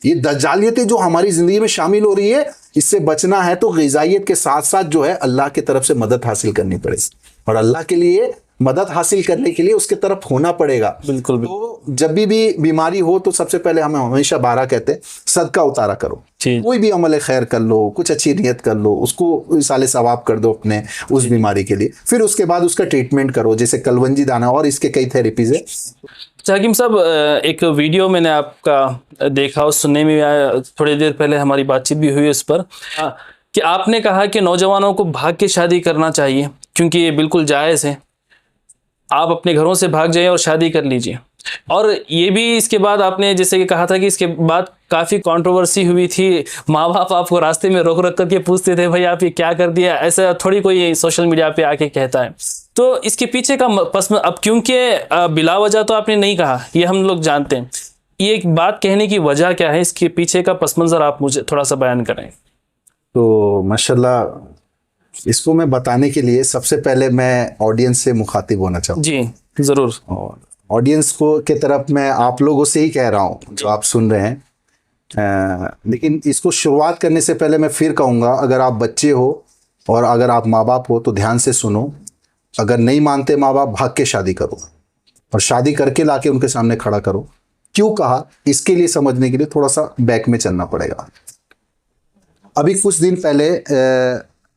ये दज्जालियतें जो हमारी जिंदगी में शामिल हो रही है, इससे बचना है तो गिज़ाइयत के साथ साथ जो है अल्लाह की तरफ से मदद हासिल करनी पड़ेगी, और अल्लाह के लिए मदद हासिल करने के लिए उसके तरफ होना पड़ेगा। बिल्कुल। तो जब भी बीमारी हो तो सबसे पहले हमें हमेशा 12 कहते हैं सदका उतारा करो। जी। कोई भी अमल खैर कर लो, कुछ अच्छी नियत कर लो, उसको साले सवाब कर दो अपने उस बीमारी के लिए। फिर उसके बाद उसका ट्रीटमेंट करो, जैसे कलवंजी दाना, और इसके कई थेरेपीज है। हकीम साहब, एक वीडियो मैंने आपका देखा और सुनने में आया, थोड़ी देर पहले हमारी बातचीत भी हुई उस पर, कि आपने कहा कि नौजवानों को भाग के शादी करना चाहिए क्योंकि ये बिल्कुल जायज़ है, आप अपने घरों से भाग जाइए और शादी कर लीजिए। और ये भी इसके बाद आपने जैसे कि कहा था कि इसके बाद काफ़ी कंट्रोवर्सी हुई थी, माँ बाप आपको रास्ते में रोक रख करके पूछते थे भाई आप ये क्या कर दिया, ऐसा थोड़ी कोई सोशल मीडिया पे आके कहता है। तो इसके पीछे का अब क्योंकि बिला वजह तो आपने नहीं कहा, ये हम लोग जानते हैं, ये एक बात कहने की वजह क्या है, इसके पीछे का पस मंज़र आप मुझे थोड़ा सा बयान करें। तो माशाल्लाह, इसको मैं बताने के लिए सबसे पहले मैं ऑडियंस से मुखातिब होना चाहूँ। जी ज़रूर। और ऑडियंस को के तरफ मैं आप लोगों से ही कह रहा हूँ जो आप सुन रहे हैं, लेकिन इसको शुरुआत करने से पहले मैं फिर कहूँगा, अगर आप बच्चे हो और अगर आप माँ बाप हो तो ध्यान से सुनो। अगर नहीं मानते माँ बाप, भाग के शादी करो, और शादी करके लाके उनके सामने खड़ा करो। क्यों कहा, इसके लिए समझने के लिए थोड़ा सा बैक में चलना पड़ेगा। अभी कुछ दिन पहले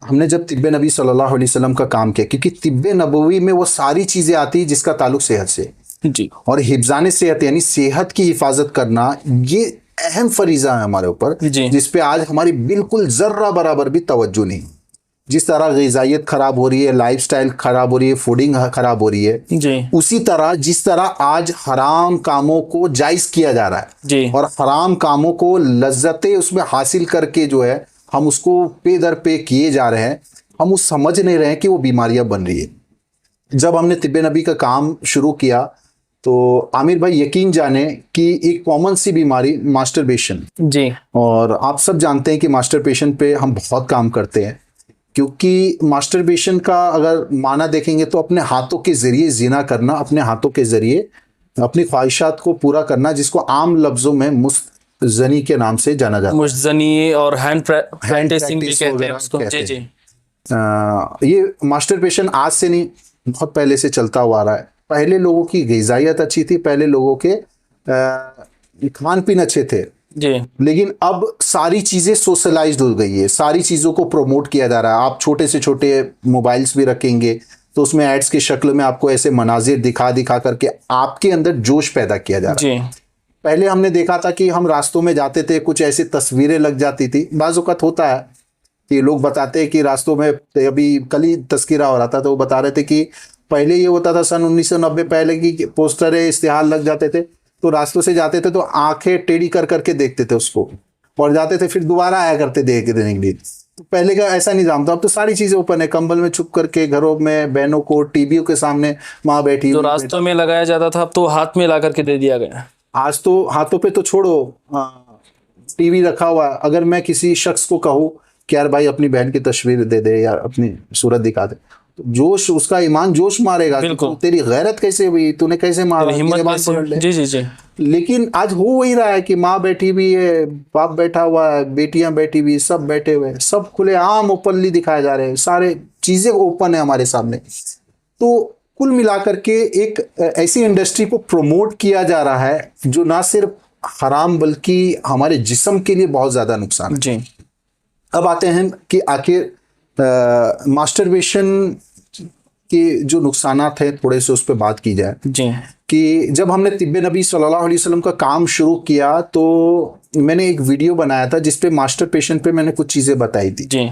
हमने जब तिब्बे नबी सल्लल्लाहु अलैहि वसल्लम का काम किया, क्योंकि तिब्बे नबवी में वो सारी चीज़ें आती जिसका ताल्लुक सेहत से, जी। और हिफ्ज़ाने सेहत यानी सेहत की हिफाजत करना, ये अहम फरीज़ा है हमारे ऊपर, जिस पे आज हमारी बिल्कुल ज़र्रा बराबर भी तवज्जो नहीं। जिस तरह ग़िज़ाइयत ख़राब हो रही है, लाइफस्टाइल ख़राब हो रही है, फूडिंग ख़राब हो रही है, जी। उसी तरह जिस तरह आज हराम कामों को जायज़ किया जा रहा है, जी। और हराम कामों को लज्जतें उसमें हासिल करके जो है हम उसको पे दर पे किए जा रहे हैं, हम उस समझ नहीं रहे हैं कि वो बीमारियां बन रही है। जब हमने तिब्बे नबी का काम शुरू किया तो आमिर भाई यकीन जाने कि एक कॉमन सी बीमारी मास्टरबेशन, जी, और आप सब जानते हैं कि मास्टरबेशन पे हम बहुत काम करते हैं, क्योंकि मास्टरबेशन का अगर माना देखेंगे तो अपने हाथों के ज़रिए जिना करना, अपने हाथों के ज़रिए अपनी ख्वाहिशात को पूरा करना, जिसको आम लफ्ज़ों में मुस्तज़नी के नाम से जाना जाता है। मुस्तज़नी और हैंड प्रैक्टिसिंग भी कहते हैं उसको। जी जी। ये मास्टरबेशन आज से नहीं, बहुत पहले से चलता हुआ आ रहा है। पहले लोगों की ग़िज़ाइयत अच्छी थी, पहले लोगों के खान पीन अच्छे थे जी, लेकिन अब सारी चीज़ें सोशलाइज्ड हो गई है, सारी चीज़ों को प्रमोट किया जा रहा है। आप छोटे से छोटे मोबाइल्स भी रखेंगे तो उसमें एड्स की शक्ल में आपको ऐसे मनाजिर दिखा दिखा करके आपके अंदर जोश पैदा किया जा रहा है। जी, पहले हमने देखा था कि हम रास्तों में जाते थे, कुछ ऐसी तस्वीरें लग जाती थी। बाज़ औक़ात होता है कि लोग बताते हैं कि रास्तों में, अभी कल ही तस्कीरा हो रहा था तो वो बता रहे थे कि पहले ये होता था सन 1990 पहले की पोस्टर इश्तिहार लग जाते थे तो रास्तों से जाते थे तो आंखें टेढ़ी कर करके देखते थे उसको और जाते थे, फिर दोबारा आया करते देने के लिए। तो पहले का ऐसा निज़ाम था। अब तो सारी चीज़ें ओपन है, कंबल में छुप करके घरों में बहनों को टीवीओं के सामने माँ बैठी, जो रास्तों में लगाया जाता था अब तो हाथ में ला करके दे दिया गया। आज तो हाथों पे तो छोड़ो, टीवी रखा हुआ है। अगर मैं किसी शख्स को कहूँ कि यार भाई अपनी बहन की तस्वीर दे दे या अपनी सूरत दिखा दे, तो जोश, उसका ईमान जोश मारेगा। तो तेरी गैरत कैसे हुई, तूने कैसे मारा, जी जी जी। लेकिन आज हो वही रहा है कि माँ बैठी हुई है, बाप बैठा हुआ है, बेटियां बैठी हुई, सब बैठे हुए हैं, सब खुले आम ओपनली दिखाए जा रहे हैं, सारे चीजें ओपन है हमारे सामने। तो कुल मिलाकर के एक ऐसी इंडस्ट्री को प्रमोट किया जा रहा है जो ना सिर्फ हराम बल्कि हमारे जिस्म के लिए बहुत ज़्यादा नुकसान है। जी। अब आते हैं कि आखिर मास्टरबेशन के जो नुकसानात हैं थोड़े से उस पर बात की जाए। जी। कि जब हमने तिब्बे नबी सल्लल्लाहु अलैहि वसल्लम का काम शुरू किया तो मैंने एक वीडियो बनाया था जिसपे मास्टरबेशन पे मैंने कुछ चीज़ें बताई थी। जी।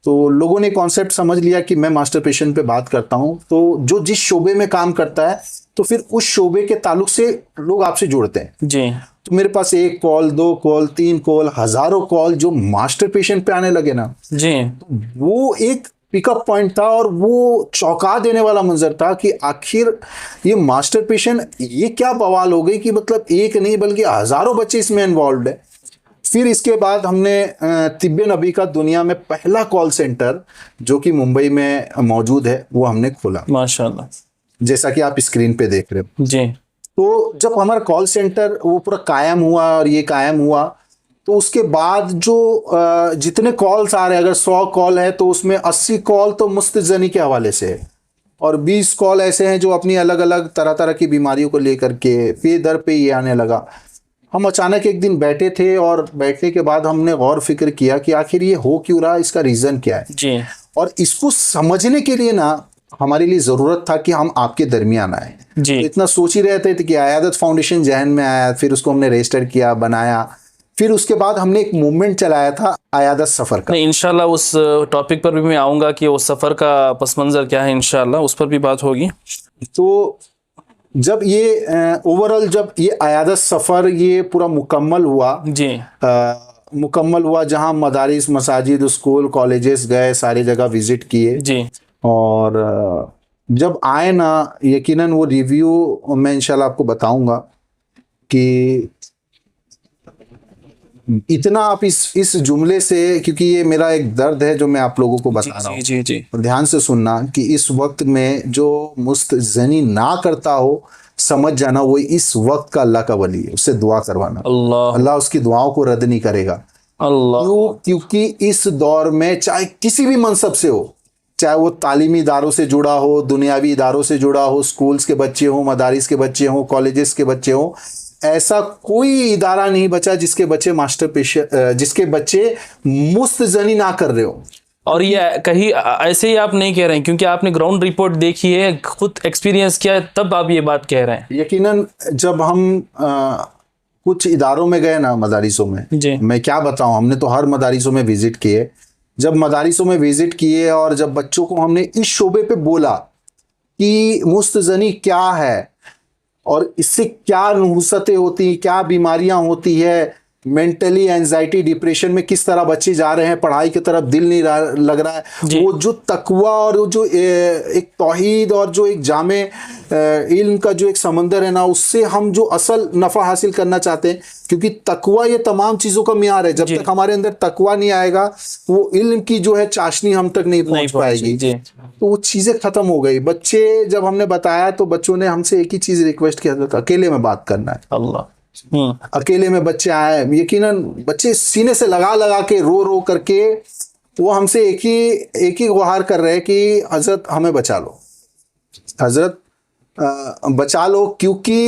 तो लोगों ने कॉन्सेप्ट समझ लिया कि मैं मास्टरबेशन पे बात करता हूँ, तो जो जिस शोबे में काम करता है तो फिर उस शोबे के ताल्लुक से लोग आपसे जुड़ते हैं। जी। तो मेरे पास 1 कॉल, 2 कॉल, 3 कॉल, हजारों कॉल जो मास्टरबेशन पे आने लगे ना, जी। वो एक पिकअप पॉइंट था और वो चौंका देने वाला मंजर था कि आखिर ये मास्टरबेशन ये क्या बवाल हो गई कि मतलब एक नहीं बल्कि हजारों बच्चे इसमें इन्वॉल्व है। फिर इसके बाद हमने तिब्बे नबी का दुनिया में पहला कॉल सेंटर जो कि मुंबई में मौजूद है वो हमने खोला, माशाल्लाह, जैसा कि आप स्क्रीन पे देख रहे हो। जी। तो जब हमारा कॉल सेंटर वो पूरा कायम हुआ और ये कायम हुआ तो उसके बाद जो जितने कॉल्स आ रहे हैं, अगर 100 कॉल है तो उसमें 80 कॉल तो मुस्तजनी के हवाले से है और 20 कॉल ऐसे हैं जो अपनी अलग अलग तरह तरह की बीमारियों को लेकर के पे दर पे ये आने लगा। हम अचानक एक दिन बैठे थे और बैठने के बाद हमने गौर फिक्र किया कि आखिर ये हो क्यों रहा, इसका रीज़न क्या है। जी। और इसको समझने के लिए ना हमारे लिए ज़रूरत था कि हम आपके दरमियान आए। जी। तो इतना सोच ही रहे थे कि आयादत फाउंडेशन जहन में आया, फिर उसको हमने रजिस्टर किया, बनाया, फिर उसके बाद हमने एक मूवमेंट चलाया था आयादत सफ़र का। नहीं, इंशाल्लाह उस टॉपिक पर भी मैं आऊँगा कि उस सफ़र का पस मंज़र क्या है, इंशाल्लाह उस पर भी बात होगी। तो जब ये ओवरऑल जब ये आयादत सफ़र ये पूरा मुकम्मल हुआ, जी। मुकम्मल हुआ जहाँ मदारिस, मसाजिद, स्कूल, कॉलेजेस गए, सारी जगह विज़िट किए। जी। और जब आए ना, यकीनन वो रिव्यू मैं इंशाल्लाह आपको बताऊंगा कि इतना आप इस जुमले से, क्योंकि ये मेरा एक दर्द है जो मैं आप लोगों को बता रहा हूँ। जी। जी। और ध्यान से सुनना कि इस वक्त में जो मुस्तज़नी ना करता हो, समझ जाना वो इस वक्त का अल्लाह का वली है, उससे दुआ करवाना। अल्लाह अल्लाह उसकी दुआओं को रद्द नहीं करेगा। अल्लाह। क्योंकि इस दौर में चाहे किसी भी मनसब से हो, चाहे वो तालीमी इदारों से जुड़ा हो, दुनियावी इदारों से जुड़ा हो, स्कूल्स के बच्चे हों, मदारिस के बच्चे हों, कॉलेजेस के बच्चे हों, ऐसा कोई इदारा नहीं बचा जिसके बच्चे मुस्तजनी ना कर रहे हो। और ये कहीं ऐसे ही आप नहीं कह रहे हैं, क्योंकि आपने ग्राउंड रिपोर्ट देखी है, खुद एक्सपीरियंस किया है, तब आप ये बात कह रहे हैं। यकीनन जब हम कुछ इदारों में गए ना, मदारिसों में, जी। मैं क्या बताऊं, हमने तो हर मदारिसों में विजिट किए। जब मदारिसों में विजिट किए और जब बच्चों को हमने इस शोबे पे बोला कि मुस्तजनी क्या है और इससे क्या नुहसतें होती हैं, क्या बीमारियां होती है, मेंटली एंजाइटी, डिप्रेशन में किस तरह बच्चे जा रहे हैं, पढ़ाई की तरफ दिल नहीं लग रहा है, वो जो तकवा और वो जो एक तौहीद और जो एक जामे इल्म का जो एक समंदर है ना, उससे हम जो असल नफ़ा हासिल करना चाहते हैं, क्योंकि तकवा ये तमाम चीज़ों का मियार है। जब तक हमारे अंदर तकवा नहीं आएगा, वो इल्म की जो है चाशनी हम तक नहीं पहुंच पाएगी। तो वो चीज़ें ख़त्म हो गई। बच्चे जब हमने बताया तो बच्चों ने हमसे एक ही चीज़ रिक्वेस्ट किया था, अकेले में बात करना है। अल्लाह। अकेले में बच्चे आए, यकीनन बच्चे सीने से लगा के रो करके वो हमसे एक ही गुहार कर रहे हैं कि हजरत हमें बचा लो, हजरत बचा लो, क्योंकि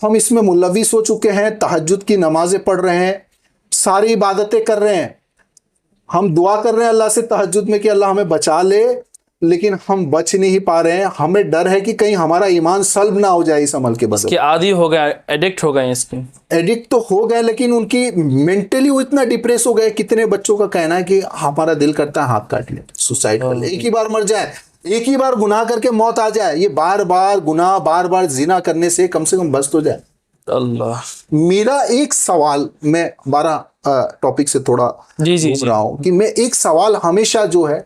हम इसमें मुलविस हो चुके हैं, तहज्जुद की नमाजें पढ़ रहे हैं, सारी इबादतें कर रहे हैं, हम दुआ कर रहे हैं अल्लाह से तहज्जुद में कि अल्लाह हमें बचा ले, लेकिन हम बच नहीं पा रहे हैं। हमें डर है कि कहीं हमारा ईमान सल्ब ना हो जाए इस अमल के बदले। आदी हो गए, एडिक्ट हो गए, इसके एडिक्ट तो हो गए, लेकिन उनकी मेंटली वो इतना डिप्रेस हो गए। कितने बच्चों का कहना है कि हमारा दिल करता है हाथ काट ले, सुसाइड कर ले, एक ही बार मर जाए, एक ही बार गुनाह करके मौत आ जाए, ये बार बार गुनाह, बार बार जिना करने से कम बच तो जाए। अल्लाह। मेरा एक सवाल, मैं 12 टॉपिक से थोड़ा घूम रहा हूँ, कि मैं एक सवाल हमेशा जो है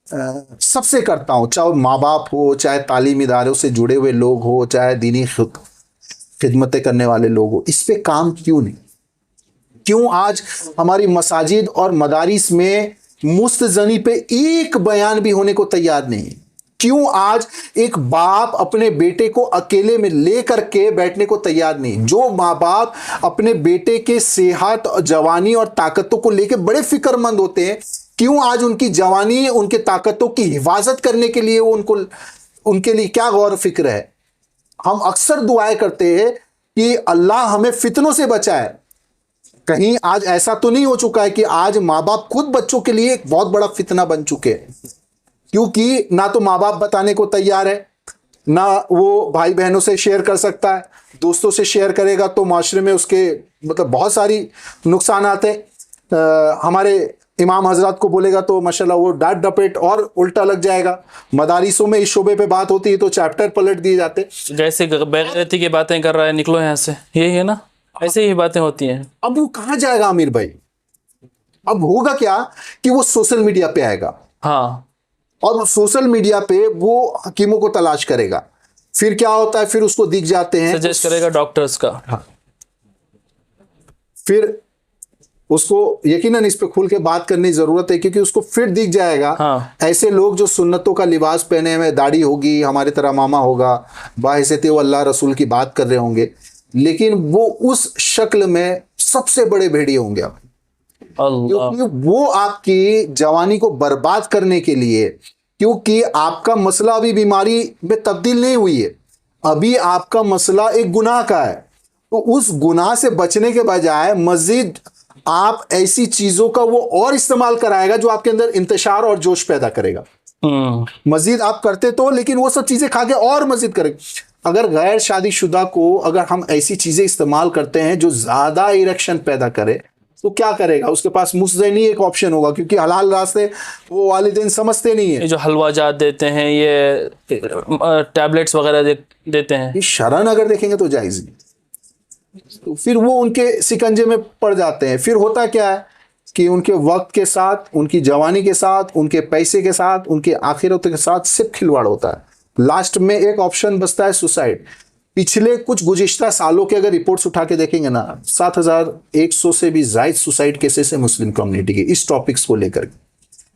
सबसे करता हूँ, चाहे माँ बाप हो, चाहे तालीमी इदारों से जुड़े हुए लोग हो, चाहे दीनी खिदमतें करने वाले लोग हो, इस पे काम क्यों नहीं? क्यों आज हमारी मसाजिद और मदारिस में मुस्तजनी पे एक बयान भी होने को तैयार नहीं? क्यों आज एक बाप अपने बेटे को अकेले में ले करके बैठने को तैयार नहीं? जो माँ बाप अपने बेटे के सेहत, जवानी और ताकतों को लेके बड़े फिक्रमंद होते हैं, क्यों आज उनकी जवानी, उनके ताकतों की हिफाजत करने के लिए वो उनके लिए क्या गौर फिक्र है। हम अक्सर दुआएं करते हैं कि अल्लाह हमें फितनों से बचाए। कहीं आज ऐसा तो नहीं हो चुका है कि आज माँ बाप खुद बच्चों के लिए एक बहुत बड़ा फितना बन चुके हैं, क्योंकि ना तो माँ बाप बताने को तैयार है, ना वो भाई बहनों से शेयर कर सकता है, दोस्तों से शेयर करेगा तो माशरे में उसके मतलब बहुत सारी नुकसान आते हैं। हमारे इमाम हजरत को बोलेगा तो माशाल्लाह वो डांट डपेट और उल्टा लग जाएगा। मदारिसों में इस शोबे पे बात होती है तो चैप्टर पलट दिए जाते। जैसे बेगैरती की बातें कर रहा है, निकलो यहाँ से, यही है ना, ऐसे ही बातें होती हैं। अब वो कहाँ जाएगा आमिर भाई? अब होगा क्या कि वो सोशल मीडिया पे आएगा, हाँ, और सोशल मीडिया पे वो हकीमों को तलाश करेगा। फिर क्या होता है, फिर उसको दिख जाते हैं, सजेस्ट करेगा डॉक्टर्स का। हाँ। फिर उसको यकीनन इस पे खुल के बात करने की जरूरत है, क्योंकि उसको फिर दिख जाएगा हाँ। ऐसे लोग जो सुन्नतों का लिबास पहने हुए, दाढ़ी होगी, हमारे तरह मामा होगा, बाहिसत वो अल्लाह रसूल की बात कर रहे होंगे, लेकिन वो उस शक्ल में सबसे बड़े भेड़िए होंगे। अल्लाह, क्योंकि वो आपकी जवानी को बर्बाद करने के लिए, क्योंकि आपका मसला अभी बीमारी में तब्दील नहीं हुई है, अभी आपका मसला एक गुनाह का है, तो उस गुनाह से बचने के बजाय मजीद आप ऐसी चीजों का वो और इस्तेमाल कराएगा जो आपके अंदर इंतशार और जोश पैदा करेगा। मजीद आप करते तो, लेकिन वो सब चीजें खा के और मजीद करेगा। अगर गैर शादीशुदा को अगर हम ऐसी चीजें इस्तेमाल करते हैं जो ज्यादा इरेक्शन पैदा करे, तो क्या करेगा? उसके पास मुस्ज़नी एक ऑप्शन होगा, क्योंकि हलाल रास्ते वो वालिदैन समझते नहीं है। ये जो हलवा जात देते हैं, ये टैबलेट्स वगैरह देते हैं, ये शरन अगर देखेंगे तो जायज नहीं, तो फिर वो उनके सिकंजे में पड़ जाते हैं। फिर होता क्या है कि उनके वक्त के साथ, उनकी जवानी के साथ, उनके पैसे के साथ, उनके आखिरत के साथ सिर्फ खिलवाड़ होता है। लास्ट में एक ऑप्शन बचता है सुसाइड। पिछले कुछ गुज़िश्ता सालों के अगर रिपोर्ट्स उठा के देखेंगे ना, 7100 से भी ज्यादा सुसाइड केसेस है मुस्लिम कम्युनिटी के इस टॉपिक्स को लेकर।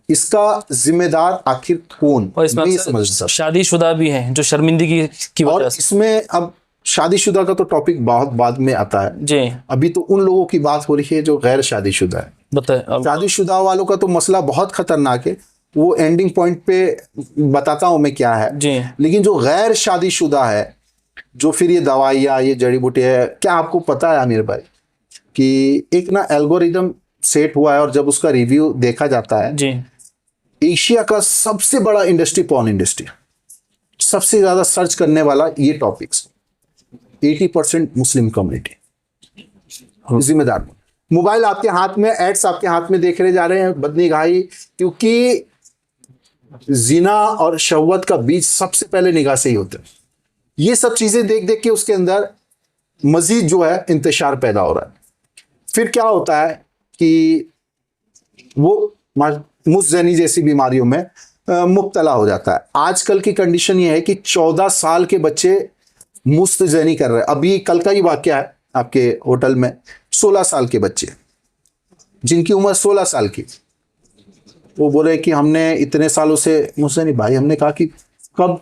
इसका जिम्मेदार आखिर कौन, और इसमें नहीं अक्सर समझ सकता। शादीशुदा भी हैं जो शर्मिंदगी की और वजह से। इसमें अब शादीशुदा का तो टॉपिक बहुत बाद में आता है जी, अभी तो उन लोगों की बात हो रही है जो गैर शादीशुदा है। बताए अब। शादीशुदा वालों का तो मसला बहुत खतरनाक है, वो एंडिंग पॉइंट पे बताता हूं मैं क्या है। जी, लेकिन जो गैर शादीशुदा है, जो फिर ये दवाइयाँ, ये जड़ी बूटी है, क्या आपको पता है आमिर भाई कि एक ना एल्गोरिदम सेट हुआ है, और जब उसका रिव्यू देखा जाता है, जी, एशिया का सबसे बड़ा इंडस्ट्री पॉर्न इंडस्ट्री, सबसे ज्यादा सर्च करने वाला ये टॉपिक्स, 80% मुस्लिम कम्युनिटी जिम्मेदार। मोबाइल आपके हाथ में, एड्स आपके हाथ में देख रहे जा रहे हैं, बदनिगाही, क्योंकि जिना और शहवत का बीज सबसे पहले निगाह से ही होता है। ये सब चीजें देख देख के उसके अंदर मजीद जो है इंतशार पैदा हो रहा है। फिर क्या होता है कि वो मुस्ज़नी जैसी बीमारियों में मुब्तला हो जाता है। आजकल की कंडीशन ये है कि 14 साल के बच्चे मुस्तज़नी कर रहे हैं। अभी कल का ही वाकया है आपके होटल में, 16 साल के बच्चे जिनकी उम्र 16 साल की, वो बोले कि हमने इतने सालों से मुस्तज़नी। भाई हमने कहा कि कब?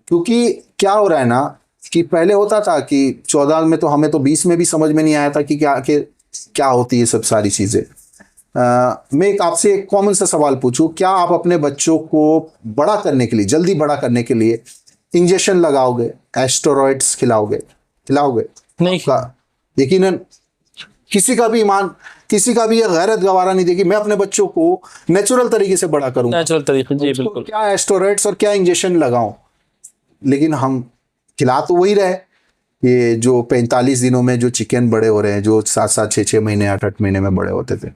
क्योंकि क्या हो रहा है ना कि पहले होता था कि 14 में, तो हमें तो 20 में भी समझ में नहीं आया था कि क्या होती है सब सारी चीज़ें। मैं एक आपसे एक कॉमन सा सवाल पूछूं, क्या आप अपने बच्चों को बड़ा करने के लिए, जल्दी बड़ा करने के लिए इंजेक्शन लगाओगे, एस्टेरॉइड्स खिलाओगे नहीं, यकीनन किसी का भी ईमान, किसी का भी ये गैरत गवारा नहीं देगी मैं अपने बच्चों को नेचुरल तरीके से बड़ा करूंगा, नेचुरल तरीके। जी उसको बिल्कुल। क्या एस्टेरॉइड्स और क्या इंजेक्शन लगाऊं। लेकिन हम खिला तो वही रहे, ये जो 45 दिनों में जो चिकन बड़े हो रहे हैं, जो 7-7, 6-6 महीने, 8-8 महीने में बड़े होते थे,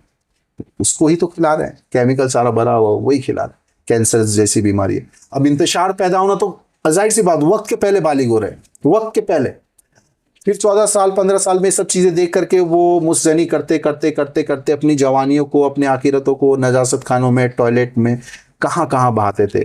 उसको ही तो खिला रहे हैं। केमिकल सारा भरा हुआ वही खिला रहे हैं। कैंसर जैसी बीमारी है। अब इंतशार पैदा होना तो जाहिर सी बात, वक्त के पहले बालिग हो रहे हैं, वक्त के पहले। फिर 14 साल 15 साल में सब चीज़ें देख करके वो मुस्ज़नी करते करते करते करते अपनी जवानियों को, अपने आखिरतों को नजासत खानों में, टॉयलेट में, कहाँ कहाँ बहाते थे।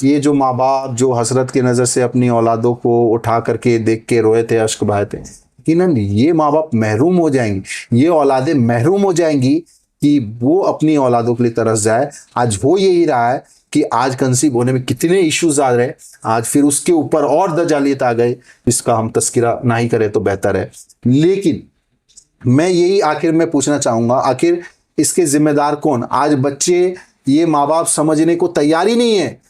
ये जो माँ बाप जो हसरत की नज़र से अपनी औलादों को उठा करके देख के रोए थे, अश्क बहाए थे, यकीनन ये माँ बाप महरूम हो जाएंगी, ये औलादें महरूम हो जाएंगी कि वो अपनी औलादों के लिए तरस जाए। आज हो यही रहा है कि आज कंसीव होने में कितने इश्यूज आ रहे हैं, आज फिर उसके ऊपर और दजालियत आ गए, जिसका हम तस्किरा ना ही करें तो बेहतर है। लेकिन मैं यही आखिर में पूछना चाहूँगा, आखिर इसके जिम्मेदार कौन? आज बच्चे, ये माँ बाप समझने को तैयार ही नहीं है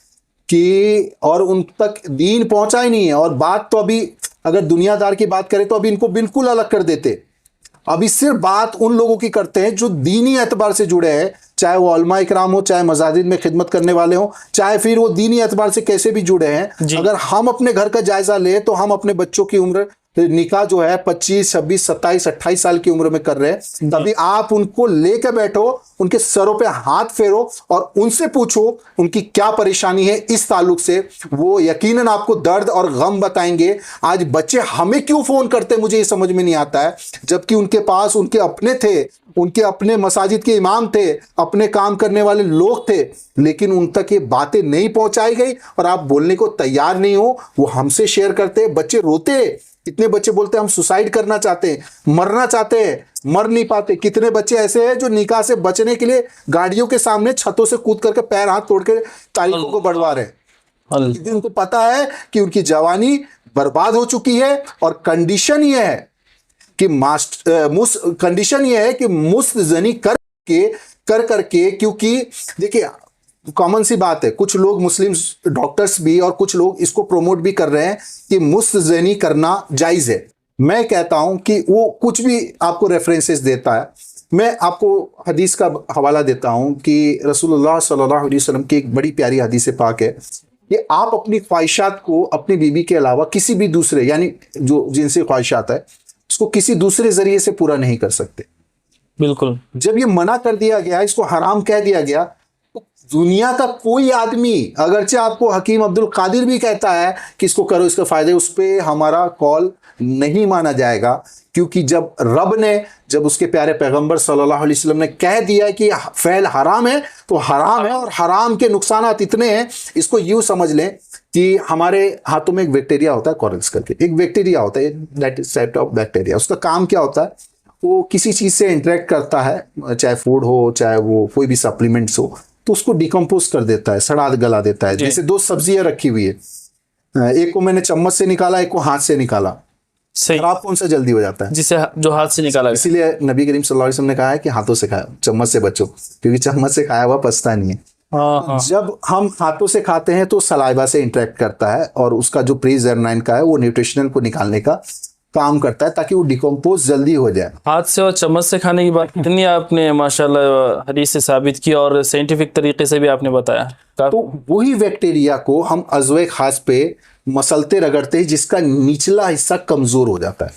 कि और उन तक दीन पहुंचा ही नहीं है। और बात तो अभी अगर दुनियादार की बात करें तो अभी इनको बिल्कुल अलग कर देते। अभी सिर्फ बात उन लोगों की करते हैं जो दीनी एतबार से जुड़े हैं, चाहे वो उलमा इकराम हो, चाहे मसाजिद में खिदमत करने वाले हो, चाहे फिर वो दीनी एतबार से कैसे भी जुड़े हैं। अगर हम अपने घर का जायजा ले तो हम अपने बच्चों की उम्र निकाह जो है 25, 26, 27, 28 साल की उम्र में कर रहे हैं। तभी आप उनको लेकर बैठो, उनके सरों पे हाथ फेरो और उनसे पूछो उनकी क्या परेशानी है इस ताल्लुक से। वो यकीनन आपको दर्द और गम बताएंगे। आज बच्चे हमें क्यों फोन करते मुझे ये समझ में नहीं आता है, जबकि उनके पास उनके अपने थे, उनके अपने मसाजिद के इमाम थे, अपने काम करने वाले लोग थे, लेकिन उन तक ये बातें नहीं पहुंचाई गई और आप बोलने को तैयार नहीं हो। वो हमसे शेयर करते, बच्चे रोते। कितने बच्चे बोलते हैं हम सुसाइड करना चाहते हैं, मरना चाहते हैं, मर नहीं पाते। कितने बच्चे ऐसे हैं जो निकाह से बचने के लिए गाड़ियों के सामने छतों से कूद करके पैर हाथ तोड़ के तारीखों को बढ़वा रहे हैं, क्योंकि उनको पता है कि उनकी जवानी बर्बाद हो चुकी है। और कंडीशन ये है कि कंडीशन ये है कि मुस्तजनी कर करके, क्योंकि देखिए कॉमन सी बात है, कुछ लोग मुस्लिम डॉक्टर्स भी और कुछ लोग इसको प्रोमोट भी कर रहे हैं कि मुस्तजनी करना जायज है। मैं कहता हूं कि वो कुछ भी आपको रेफरेंसेस देता है। मैं आपको हदीस का हवाला देता हूं कि रसूलुल्लाह सल्लल्लाहु अलैहि वसल्लम की एक बड़ी प्यारी हदीस पाक है कि आप अपनी ख्वाहिशात को अपनी बीवी के अलावा किसी भी दूसरे, यानी जो जिनसे ख्वाहिशात है, उसको किसी दूसरे जरिए से पूरा नहीं कर सकते। बिल्कुल। जब ये मना कर दिया गया, इसको हराम कह दिया गया, तो दुनिया का कोई आदमी, अगरचे आपको हकीम अब्दुल कादिर भी कहता है कि इसको करो, इसके फायदे, उस पर हमारा कॉल नहीं माना जाएगा। क्योंकि जब उसके प्यारे पैगंबर सल्लल्लाहु अलैहि वसल्लम ने कह दिया कि फ़ैल हराम है तो हराम है, और हराम के नुकसानात इतने हैं। इसको यूं समझ लें कि हमारे हाथों में एक बैक्टीरिया होता है, कॉरल्स करके एक बैक्टीरिया होता है, that is type of bacteria. उसका काम क्या होता है, वो किसी चीज़ से इंटरेक्ट करता है, चाहे फूड हो, चाहे वो कोई भी सप्लीमेंट्स हो, तो उसको डिकम्पोज कर देता है, सड़ा गला देता है। जैसे दो सब्जियां रखी हुई है, एक को मैंने चम्मच से निकाला, एक को हाथ से निकाला, सही। खराब कौन सा जल्दी हो जाता है? जिसे जो हाथ से निकाला गया। इसीलिए नबी करीम सल्लल्लाहु अलैहि वसल्लम ने कहा है कि हाथों से खाओ, चम्मच से बचो, क्योंकि चम्मच से खाया हुआ पचता नहीं है। हाँ। जब हम हाथों से खाते हैं तो सलाइवा से इंटरेक्ट करता है और उसका जो प्री जर्नाइन का है वो न्यूट्रिशनल को निकालने का काम करता है ताकि वो डिकम्पोज जल्दी हो जाए। हाथ से और चम्मच से खाने की बात कितनी आपने माशाल्लाह हदीस से साबित की और साइंटिफिक तरीके से भी आपने बताया। तो वही बैक्टीरिया को हम अज़्वे खास पे मसलते रगड़ते हैं, जिसका निचला हिस्सा कमज़ोर हो जाता है।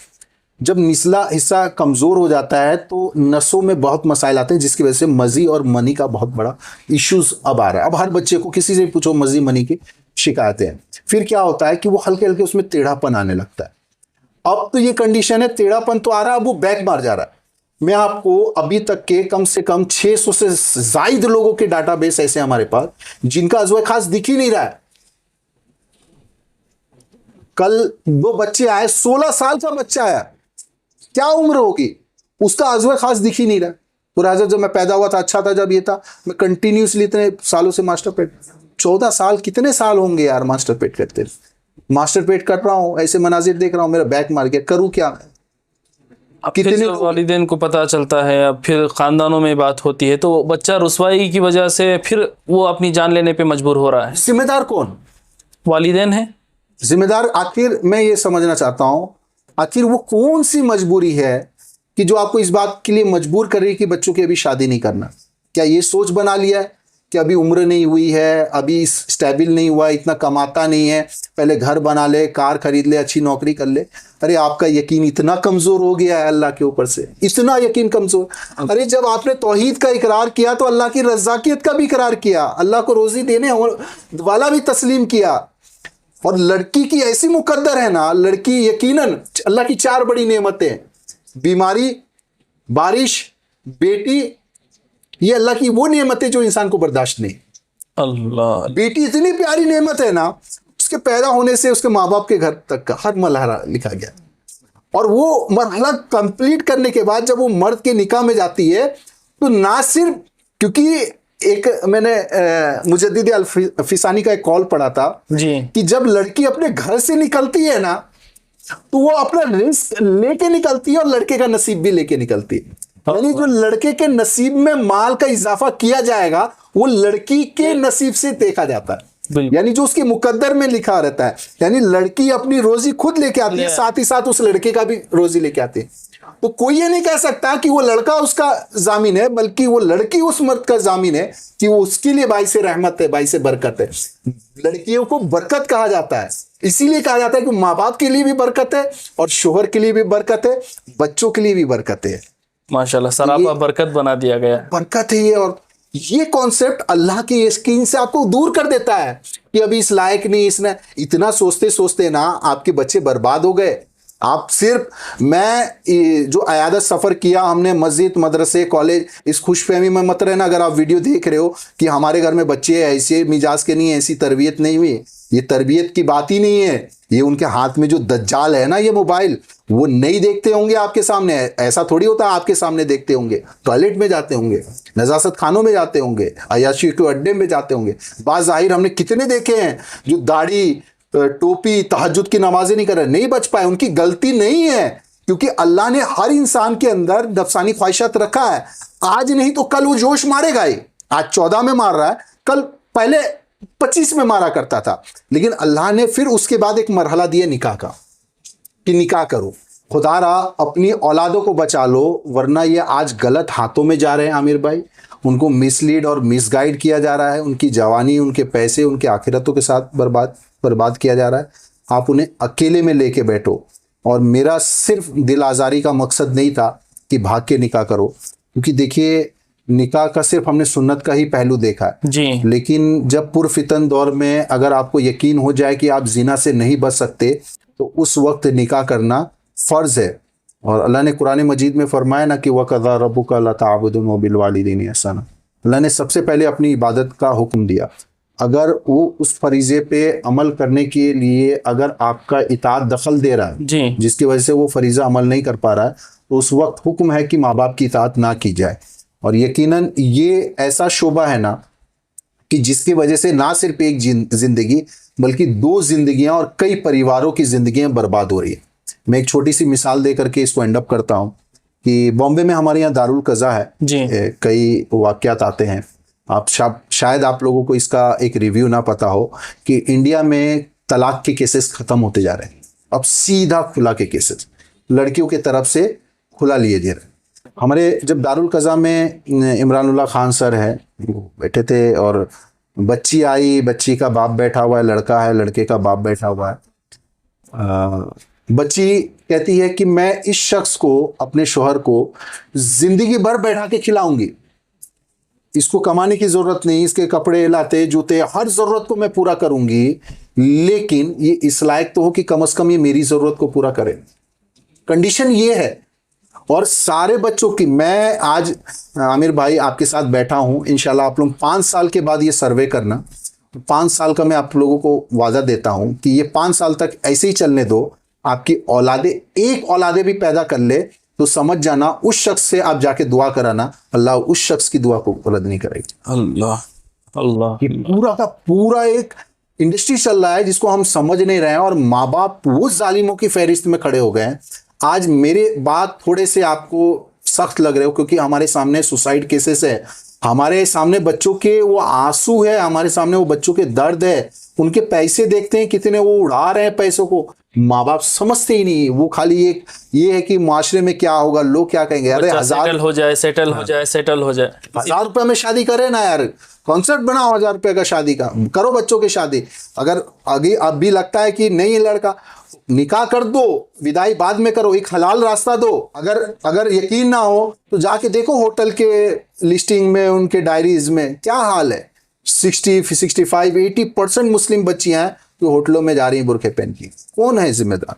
जब निचला हिस्सा कमज़ोर हो जाता है तो नसों में बहुत मसाइल आते हैं, जिसकी वजह से मज़ी और मनी का बहुत बड़ा इश्यूज अब आ रहा है। अब हर बच्चे को किसी से भी पूछो मज़ी मनी की शिकायतें हैं। फिर क्या होता है कि वो हल्के हल्के उसमें टेढ़ापन आने लगता है। अब तो ये कंडीशन है, टेढ़ापन तो आ रहा है, अब वो बैक मार जा रहा है। मैं आपको अभी तक के कम से कम 600 से ज्यादा लोगों के डाटाबेस ऐसे हमारे पास जिनका अज़्वे खास दिख ही नहीं रहा है। कल 2 बच्चे आए, 16 साल का बच्चा आया, क्या उम्र होगी उसका, अज़्वे खास दिख ही नहीं रहा। पूरा जब मैं पैदा हुआ था अच्छा था, जब ये था, मैं कंटिन्यूसली इतने सालों से मास्टर पेट, 14 साल कितने साल होंगे यार मास्टर पेट करते, मास्टर पेट कर रहा हूं, ऐसे मनाजिर देख रहा हूं, मेरा बैक मार गया, करूं क्या? कितने वालिदैन को पता चलता है, अब फिर खानदानों में बात होती है तो बच्चा रुसवाई की वजह से फिर वो अपनी जान लेने पे मजबूर हो रहा है। जिम्मेदार कौन? वालिदैन है जिम्मेदार। आखिर मैं ये समझना चाहता हूं, आखिर वो कौन सी मजबूरी है कि जो आपको इस बात के लिए मजबूर कर रही है कि बच्चों की अभी शादी नहीं करना? क्या ये सोच बना लिया है कि अभी उम्र नहीं हुई है, अभी स्टेबल नहीं हुआ, इतना कमाता नहीं है, पहले घर बना ले, कार खरीद ले, अच्छी नौकरी कर ले? अरे आपका यकीन इतना कमजोर हो गया है अल्लाह के ऊपर से, इतना यकीन कमजोर। अरे जब आपने तौहीद का इकरार किया तो अल्लाह की रज़ाकियत का भी इकरार किया, अल्लाह को रोजी देने वाला भी तस्लीम किया। और लड़की की ऐसी मुकद्दर है ना, लड़की यकीनन अल्लाह की 4 बड़ी नेमतें, बीमारी, बारिश, बेटी, ये अल्लाह की वो नेमतें जो इंसान को बर्दाश्त नहीं। अल्लाह, बेटी इतनी प्यारी नेमत है ना, उसके पैदा होने से उसके माँ बाप के घर तक का हर मरहला लिखा गया, और वो मरहला कंप्लीट करने के बाद जब वो मर्द के निकाह में जाती है तो ना सिर्फ, क्योंकि एक मैंने मुजद्दिद अल-फिसानी का एक कॉल पढ़ा था जी, कि जब लड़की अपने घर से निकलती है ना तो वो अपना रिस्क लेके निकलती है और लड़के का नसीब भी लेके निकलती है। यानी जो लड़के के नसीब में माल का इजाफा किया जाएगा वो लड़की के नसीब से देखा जाता है। बिल्कुल। यानी जो उसके मुकद्दर में लिखा रहता है, यानी लड़की अपनी रोजी खुद लेके आती है, साथ ही साथ उस लड़के का भी रोजी लेके आती है। तो कोई ये नहीं कह सकता कि वो लड़का उसका जामिन है, बल्कि वो लड़की उस मर्द का जामिन है कि वो उसके लिए बाइस रहमत है, बाइस बरकत है। लड़कियों को बरकत कहा जाता है, इसीलिए कहा जाता है कि माँ बाप के लिए भी बरकत है और शोहर के लिए भी बरकत है, बच्चों के लिए भी बरकत है। माशाल्लाह सरापा बरकत बना दिया गया। बरकत है ये। और ये कॉन्सेप्ट अल्लाह की यकीन से आपको दूर कर देता है कि अभी इस लायक नहीं, इसने इतना सोचते सोचते ना आपके बच्चे बर्बाद हो गए। आप सिर्फ, मैं जो अयादत सफ़र किया हमने मस्जिद, मदरसे, कॉलेज, इस खुशफहमी में मत रहना। अगर आप वीडियो देख रहे हो कि हमारे घर में बच्चे ऐसे मिजाज के नहीं है, ऐसी तरबियत नहीं हुई, ये तरबियत की बात ही नहीं है। ये उनके हाथ में जो दज्जाल है ना, ये मोबाइल, वो नहीं देखते होंगे आपके सामने, ऐसा थोड़ी होता है आपके सामने देखते होंगे। टॉयलेट में जाते होंगे, नजासत खानों में जाते होंगे, अयाशी के अड्डे में जाते होंगे। बाज़ाहिर हमने कितने देखे हैं जो दाढ़ी, टोपी, तहज्जुद की नमाजें नहीं कर रहे, नहीं बच पाए। उनकी गलती नहीं है, क्योंकि अल्लाह ने हर इंसान के अंदर नफसानी ख्वाहिशात रखा है। आज नहीं तो कल वो जोश मारेगा ही। आज 14 में मार रहा है, कल पहले 25 में मारा करता था। लेकिन अल्लाह ने फिर उसके बाद एक मरहला दिया निकाह का, कि निकाह करो। खुदारा अपनी औलादों को बचा लो, वरना ये आज गलत हाथों में जा रहे हैं आमिर भाई। उनको मिसलीड और मिसगाइड किया जा रहा है, उनकी जवानी, उनके पैसे, उनके आखिरतों के साथ बर्बाद किया जा रहा है। आप उन्हें अकेले में लेके बैठो। और मेरा सिर्फ दिल आज़ारी का मकसद नहीं था कि भाग के निकाह करो, क्योंकि देखिए निकाह का सिर्फ हमने सुन्नत का ही पहलू देखा है जी। लेकिन जब पुरफितन दौर में अगर आपको यकीन हो जाए कि आप जिना से नहीं बच सकते, तो उस वक्त निकाह करना फ़र्ज़ है। और अल्लाह ने कुरान मजीद में फरमाया ना कि वक़ज़ा रब्बुका अल्ला ताअबुदू बिल वालिदैनि ihसाना। अल्लाह ने सबसे पहले अपनी इबादत का हुक्म दिया। अगर वो उस फरीज़े पे अमल करने के लिए अगर आपका इताअत दखल दे रहा है जी, जिसकी वजह से वो फरीज़ा अमल नहीं कर पा रहा है, तो उस वक्त हुक्म है कि माँ बाप की इताअत ना की जाए। और यकीनन ये ऐसा शोबा है ना कि जिसकी वजह से ना सिर्फ एक ज़िंदगी बल्कि 2 ज़िंदगियाँ और कई परिवारों की ज़िंदगियाँ बर्बाद हो रही है। मैं एक छोटी सी मिसाल दे करके इसको एंड अप करता हूँ कि बॉम्बे में हमारे यहाँ दारुल कज़ा है जी। कई वाक़यात आते हैं। आप शायद आप लोगों को इसका एक रिव्यू ना पता हो कि इंडिया में तलाक के केसेस ख़त्म होते जा रहे हैं। अब सीधा खुला के केसेस लड़कियों के तरफ से खुला लिए जा रहे हैं। हमारे जब दारुल कज़ा में इमरानुल्लाह खान सर है, वो बैठे थे और बच्ची आई, बच्ची का बाप बैठा हुआ है, लड़का है, लड़के का बाप बैठा हुआ है। बच्ची कहती है कि मैं इस शख्स को, अपने शोहर को जिंदगी भर बैठा के खिलाऊंगी, इसको कमाने की ज़रूरत नहीं, इसके कपड़े लाते जूते हर ज़रूरत को मैं पूरा करूंगी, लेकिन ये इस लायक तो हो कि कम से कम ये मेरी ज़रूरत को पूरा करे। कंडीशन ये है। और सारे बच्चों की, मैं आज आमिर भाई आपके साथ बैठा हूं, इंशाल्लाह आप लोग 5 साल के बाद ये सर्वे करना। 5 साल का मैं आप लोगों को वादा देता हूं कि ये 5 साल तक ऐसे ही चलने दो। आपकी औलादे, एक औलादे भी पैदा कर ले तो समझ जाना उस शख्स से आप जाके दुआ कराना, अल्लाह उस शख्स की दुआ को रद्द नहीं करेगी। अल्लाह अल्लाह। ये पूरा का पूरा एक इंडस्ट्री चल रहा है जिसको हम समझ नहीं रहे हैं, और माँ बाप वो जालिमों की फहरिस्त में खड़े हो गए हैं। आज मेरे बात थोड़े से आपको सख्त लग रहे हो क्योंकि हमारे सामने सुसाइड केसेस है, हमारे सामने बच्चों के वो आंसू है, हमारे सामने वो बच्चों के दर्द है, उनके पैसे देखते हैं कितने वो उड़ा रहे हैं पैसों को। माँ बाप समझते ही नहीं, वो खाली एक ये है कि माशरे में क्या होगा, लोग क्या कहेंगे, अरे सेटल हो जाए, सेटल हो जाए, सेटल हो जाए। 1000 रुपये में शादी करे ना यार, कॉन्सेप्ट बनाओ 1000 रुपये का शादी का, करो बच्चों की शादी। अगर आगे अब भी लगता है कि नहीं लड़का, निकाह कर दो, विदाई बाद में करो, एक हलाल रास्ता दो। अगर यकीन ना हो तो जाके देखो होटल के लिस्टिंग में, उनके डायरीज में क्या हाल है। 60-65-80% मुस्लिम बच्चियां हैं जो होटलों में जा रही हैं बुरखे पहन की। कौन है जिम्मेदार?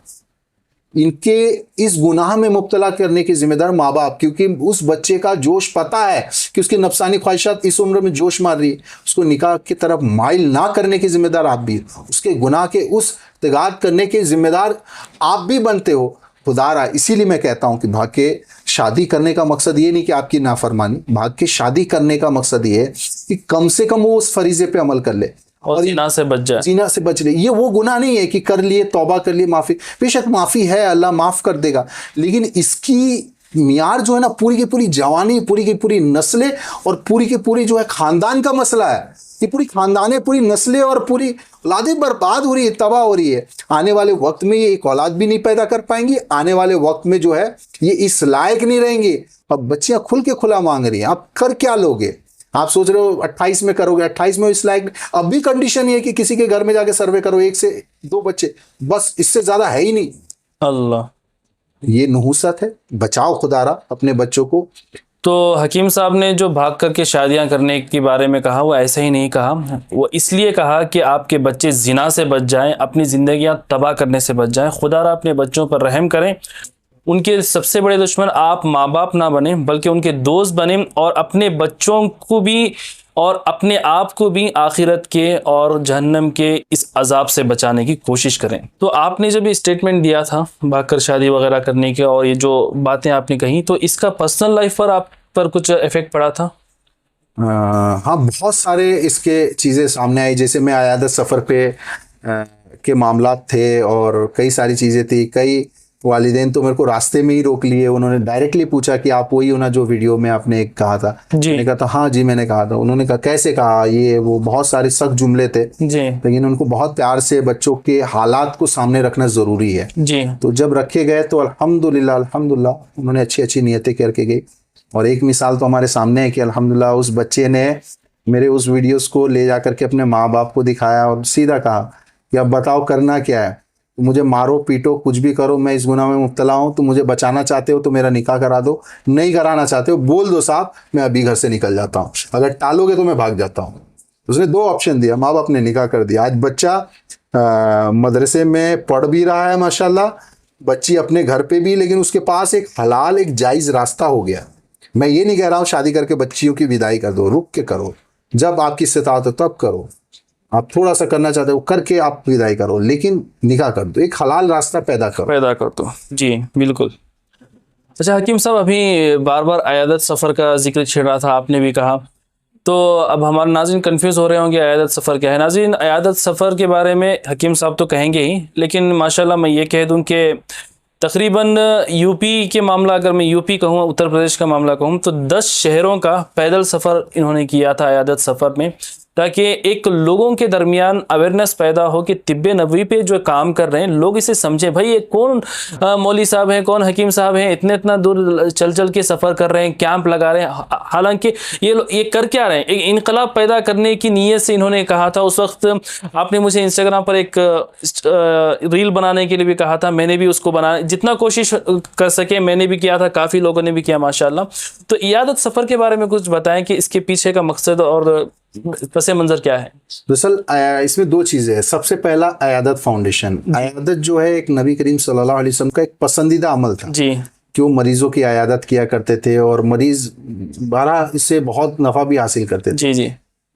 इनके इस गुनाह में मुब्तला करने के जिम्मेदार माँ बाप, क्योंकि उस बच्चे का जोश पता है कि उसकी नफसानी ख्वाहिशात इस उम्र में जोश मार रही है, उसको निकाह की तरफ माइल ना करने के जिम्मेदार आप भी, उसके गुनाह के उस तगाद करने के जिम्मेदार आप भी बनते हो। खुदारा इसीलिए मैं कहता हूँ कि भाग के शादी करने का मकसद ये नहीं कि आपकी नाफरमानी, भाग के शादी करने का मकसद ये है कि कम से कम वो उस फरीजे पे अमल कर ले और जीना से बच जाए, जीना से बच ले। ये वो गुनाह नहीं है कि कर लिए, तौबा कर लिए, माफ़ी, बेशक माफ़ी है, अल्लाह माफ़ कर देगा, लेकिन इसकी मियार जो है ना, पूरी की पूरी जवानी, पूरी की पूरी नस्लें और पूरी की पूरी जो है खानदान का मसला है। ये पूरी खानदानें, पूरी नस्लें और पूरी औलादें बर्बाद हो रही है, तबाह हो रही है। आने वाले वक्त में ये एक औलाद भी नहीं पैदा कर पाएंगी। आने वाले वक्त में जो है ये इस लायक नहीं रहेंगे। अब बच्चियां खुल के खुला मांग रही हैं, आप कर क्या लोगे? आप सोच रहे हो 28 में करोगे, 28 में इस लायक। अब भी कंडीशन ये है कि किसी के घर में जाके सर्वे करो, 1 से 2 बच्चे, बस, इससे ज्यादा है ही नहीं। अल्लाह। ये नहुसत है। बचाओ खुदारा अपने बच्चों को। तो हकीम साहब ने जो भाग करके शादियां करने के बारे में कहा, वो ऐसे ही नहीं कहा। वो इसलिए कहा कि आपके बच्चे जिना से बच जाएं, अपनी ज़िंदगियां तबाह करने से बच जाएं। खुदारा अपने बच्चों पर रहम करें। उनके सबसे बड़े दुश्मन आप माँ बाप ना बने, बल्कि उनके दोस्त बने, और अपने बच्चों को भी और अपने आप को भी आखिरत के और जहन्नम के इस अजाब से बचाने की कोशिश करें। तो आपने जब ये स्टेटमेंट दिया था भागकर शादी वगैरह करने के, और ये जो बातें आपने कही, तो इसका पर्सनल लाइफ पर आप पर कुछ इफेक्ट पड़ा था? हाँ, बहुत सारे इसके चीज़ें सामने आई। जैसे मैं आयादत सफ़र पे के मामलात थे और कई सारी चीज़ें थी। कई वालिदैन तो मेरे को रास्ते में ही रोक लिए। उन्होंने डायरेक्टली पूछा कि आप वही हो ना जो वीडियो में आपने एक कहा था? मैंने कहा था हाँ जी, मैंने कहा था। उन्होंने कहा कैसे कहा, ये वो बहुत सारे सख्त जुमले थे जी। लेकिन उनको बहुत प्यार से बच्चों के हालात को सामने रखना ज़रूरी है जी। तो जब रखे गए तो अल्हम्दुलिल्लाह अल्हम्दुलिल्लाह उन्होंने अच्छी अच्छी नियतें करके गई। और एक मिसाल तो हमारे सामने है कि अल्हम्दुलिल्लाह उस बच्चे ने मेरे उस वीडियोस को ले जा करके अपने माँ बाप को दिखाया और सीधा कहा कि अब बताओ करना क्या है, तो मुझे मारो पीटो कुछ भी करो, मैं इस गुनाह में मुब्तला हूँ। तो मुझे बचाना चाहते हो तो मेरा निकाह करा दो, नहीं कराना चाहते हो बोल दो साहब, मैं अभी घर से निकल जाता हूँ, अगर टालोगे तो मैं भाग जाता हूँ। उसने 2 ऑप्शन दिया, माँ बाप ने निकाह कर दिया। आज बच्चा मदरसे में पढ़ भी रहा है माशाल्लाह, बच्ची अपने घर पे भी, लेकिन उसके पास एक हलाल एक जायज़ रास्ता हो गया। मैं ये नहीं कह रहा हूँ शादी करके बच्चियों की विदाई कर दो, रुक के करो, जब आपकी इस्तिताअत हो तब करो। आप थोड़ा सा करना चाहते हो करके आप विदाई करो, लेकिन निकाह कर दो, एक हलाल रास्ता पैदा कर दो। जी बिल्कुल। अच्छा हकीम साहब, अभी बार बार अयादत सफ़र का जिक्र छेड़ा था, आपने भी कहा, तो अब हमारे नाज़रीन कंफ्यूज हो रहे होंगे अयादत सफ़र क्या है। नाज़रीन, अयादत सफ़र के बारे में हकीम साहब तो कहेंगे ही, लेकिन माशाल्लाह मैं ये कह दूं कि तकरीबन यूपी के मामला, अगर मैं यूपी कहूँ, उत्तर प्रदेश का मामला कहूँ, तो 10 शहरों का पैदल सफ़र इन्होंने किया था अयादत सफ़र में, ताकि एक लोगों के दरमियान अवेयरनेस पैदा हो कि तिब्बे नबवी पे जो काम कर रहे हैं लोग इसे समझे। भाई ये कौन मौली साहब हैं, कौन हकीम साहब हैं, इतना दूर चल चल के सफ़र कर रहे हैं, कैंप लगा रहे हैं, हालांकि ये कर क्या रहे हैं। एक इनकलाब पैदा करने की नीयत से इन्होंने कहा था। उस वक्त आपने मुझे इंस्टाग्राम पर एक रील बनाने के लिए भी कहा था, मैंने भी उसको बना जितना कोशिश कर सके मैंने भी किया था, काफ़ी लोगों ने भी किया माशाल्लाह। तो इयादत सफ़र के बारे में कुछ बताएं कि इसके पीछे का मकसद और पस मंजर क्या है? दरअसल इसमें 2 चीज़ें हैं। सबसे पहला अयादत फाउंडेशन। अयादत जो है एक नबी करीम सल्लल्लाहु अलैहि वसल्लम का एक पसंदीदा अमल था जी, कि वो मरीजों की अयादत किया करते थे और मरीज बारह इससे बहुत नफ़ा भी हासिल करते थे। जी जी।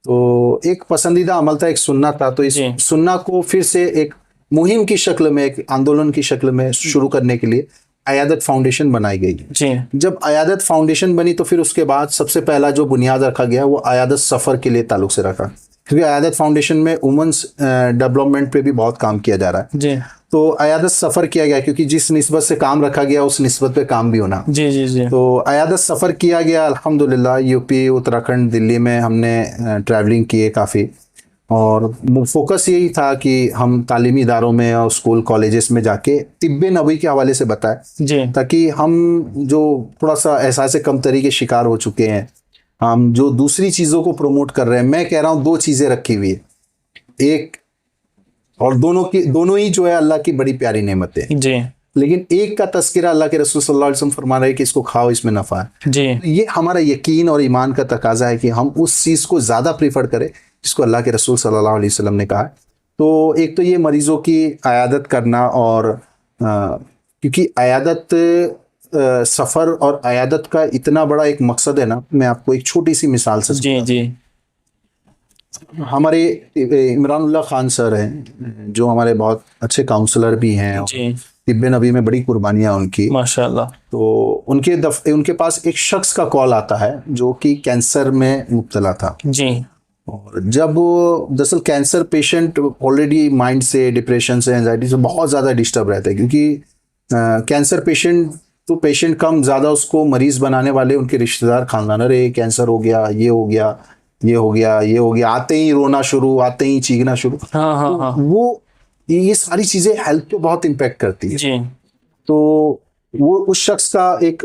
तो एक पसंदीदा अमल था, एक सुन्ना था। तो इस सुन्ना को फिर से एक मुहिम की शक्ल में, एक आंदोलन की शक्ल में शुरू करने के लिए अयादत फाउंडेशन बनाई गई जी। जब अयादत फाउंडेशन बनी तो फिर उसके बाद सबसे पहला जो बुनियाद रखा गया वो अयादत सफ़र के लिए ताल्लुक से रखा, क्योंकि अयादत फाउंडेशन में वुमेन्स डेवलपमेंट पे भी बहुत काम किया जा रहा है जी। तो अयादत सफ़र किया गया, क्योंकि जिस निस्बत से काम रखा गया उस निस्बत पे काम भी होना। जी जी जी। तो अयादत सफ़र किया गया अल्हम्दुलिल्लाह। यूपी, उत्तराखंड, दिल्ली में हमने ट्रैवलिंग किए काफ़ी, और फोकस यही था कि हम तालीमी इदारों में और स्कूल कॉलेजेस में जाके तिब्बे नबवी के हवाले से बताएं जी, ताकि हम जो थोड़ा सा एहसास कमतरी के शिकार हो चुके हैं, हम जो दूसरी चीज़ों को प्रमोट कर रहे हैं। मैं कह रहा हूँ 2 चीज़ें रखी हुई है, एक और दोनों ही जो है अल्लाह की बड़ी प्यारी नेमतें हैं जी, लेकिन एक का तस्करा अल्लाह के रसूल सल्लल्लाहु अलैहि वसल्लम फरमा रहे हैं कि इसको खाओ, इसमें नफ़ा है। जी। ये हमारा यकीन और ईमान का तकाजा है कि हम उस चीज़ को ज़्यादा प्रीफर करें जिसको अल्लाह के रसूल सल्लल्लाहु अलैहि वसल्लम ने कहा है। तो एक तो ये मरीज़ों की अयादत करना, और क्योंकि अयादत सफ़र और अयादत का इतना बड़ा एक मकसद है ना, मैं आपको एक छोटी सी मिसाल से जी जी। हमारे इमरानुल्लाह खान सर हैं जो हमारे बहुत अच्छे काउंसलर भी हैं, जी, तिब्बे नबी में बड़ी कुर्बानियाँ उनकी माशाल्लाह। तो उनके पास एक शख्स का कॉल आता है जो कि कैंसर में मुब्तला था। जी। और जब दरअसल कैंसर पेशेंट ऑलरेडी माइंड से, डिप्रेशन से, एंजाइटी से बहुत ज़्यादा डिस्टर्ब रहता है, क्योंकि कैंसर पेशेंट तो पेशेंट कम, ज़्यादा उसको मरीज बनाने वाले उनके रिश्तेदार, खानदान, अरे कैंसर हो गया, ये हो गया, ये हो गया, ये हो गया, आते ही रोना शुरू, आते ही चीखना शुरू। हाँ हाँ तो हाँ वो ये सारी चीज़ें हेल्थ पे बहुत इम्पेक्ट करती है। जी। तो वो उस शख्स का एक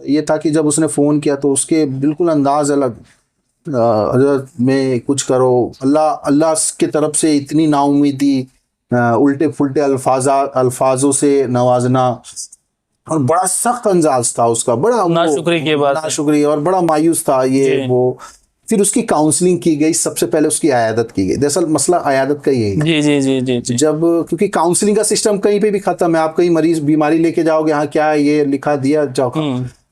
ये था कि जब उसने फ़ोन किया तो उसके बिल्कुल अंदाज अलग, हजरत में कुछ करो, अल्लाह अल्लाह की तरफ से इतनी नाउमीदी, उल्टे फुल्टे अल्फाजों से नवाजना, और बड़ा सख्त अंदाज था उसका, बड़ा नाशुक्री की बात है। नाशुक्री, और बड़ा मायूस था ये जी। वो। फिर उसकी काउंसलिंग की गई, सबसे पहले उसकी अयादत की गई। दरअसल मसला अयादत का ही है। जी जी जी जी जी। जब, क्योंकि काउंसलिंग का सिस्टम कहीं पे भी खत्म है, आप कहीं मरीज बीमारी लेके जाओगे, हाँ क्या है, ये लिखा दिया जाओ,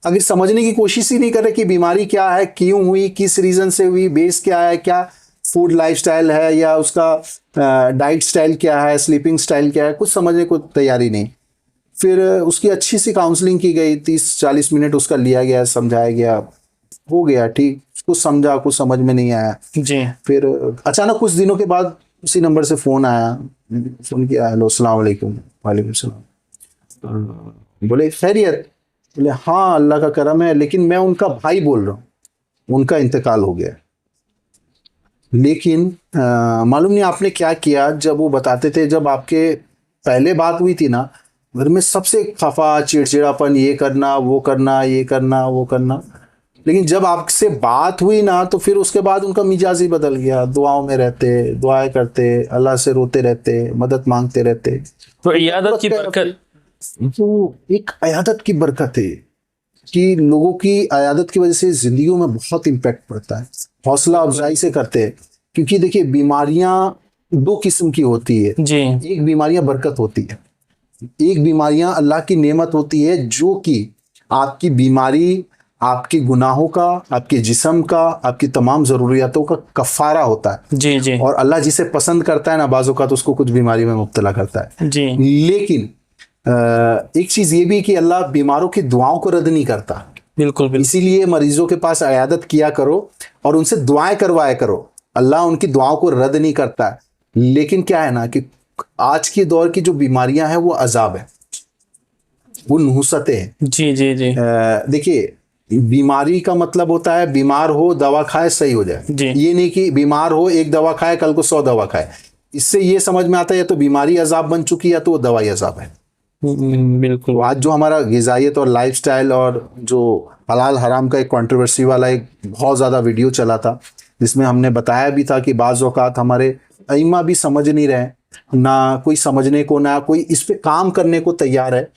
अगर समझने की कोशिश ही नहीं कर रहे कि बीमारी क्या है, क्यों हुई, किस रीजन से हुई, बेस क्या है, क्या फूड लाइफस्टाइल है, या उसका डाइट स्टाइल क्या है, स्लीपिंग स्टाइल क्या है, कुछ समझने को तैयारी नहीं। फिर उसकी अच्छी सी काउंसलिंग की गई, 30-40 मिनट उसका लिया गया, समझाया गया, हो गया ठीक, कुछ समझा, कुछ समझ में नहीं आया। जी। फिर अचानक कुछ दिनों के बाद उसी नंबर से फ़ोन आया, फ़ोन किया, हेलो अस्सलाम वालेकुम। वालेकुम सलाम। बोले खैरियत? बोले हाँ अल्लाह का करम है, लेकिन मैं उनका भाई बोल रहा हूँ, उनका इंतकाल हो गया। लेकिन मालूम नहीं आपने क्या किया। जब वो बताते थे, जब आपके पहले बात हुई थी ना, घर में सबसे खफा, चिड़चिड़ापन, ये करना, वो करना, ये करना, वो करना, लेकिन जब आपसे बात हुई ना, तो फिर उसके बाद उनका मिजाज ही बदल गया। दुआओं में रहते, दुआएं करते, अल्लाह से रोते रहते, मदद मांगते रहते। तो इयादत की बरकत, वो एक अयादत की बरकत है कि लोगों की अयादत की वजह से जिंदगियों में बहुत इम्पैक्ट पड़ता है। हौसला अफजाई से करते हैं, क्योंकि देखिए बीमारियां दो किस्म की होती है। जी एक बीमारियां बरकत होती है, एक बीमारियां अल्लाह की नेमत होती है, जो कि आपकी बीमारी आपके गुनाहों का, आपके जिस्म का, आपकी तमाम ज़रूरियातों का कफ़ारा होता है। जी जी और अल्लाह जिसे पसंद करता है ना, बाज़ों का तो उसको कुछ बीमारी में मुब्तला करता है। जी। लेकिन एक चीज़ ये भी कि अल्लाह बीमारों की दुआओं को रद्द नहीं करता। बिल्कुल बिल्कुल। इसीलिए मरीजों के पास अयादत किया करो और उनसे दुआएं करवाया करो। अल्लाह उनकी दुआओं को रद्द नहीं करता है। लेकिन क्या है ना कि आज के दौर की जो बीमारियां हैं वो अजाब है, वो नुहसतें हैं। जी जी जी देखिए, बीमारी का मतलब होता है बीमार हो, दवा खाए, सही हो जाए। जी। ये नहीं कि बीमार हो, एक दवा खाए, कल को 100 दवा खाए। इससे ये समझ में आता है या तो बीमारी अजाब बन चुकी है या तो वो दवाई अजाब है। बिल्कुल। तो आज जो हमारा ग़िज़ाइयत और लाइफस्टाइल और जो हलाल हराम का एक कंट्रोवर्सी वाला एक बहुत ज़्यादा वीडियो चला था, जिसमें हमने बताया भी था कि बाज़ औक़ात हमारे अइम्मा भी समझ नहीं रहे, ना कोई समझने को, ना कोई इस पे काम करने को तैयार है,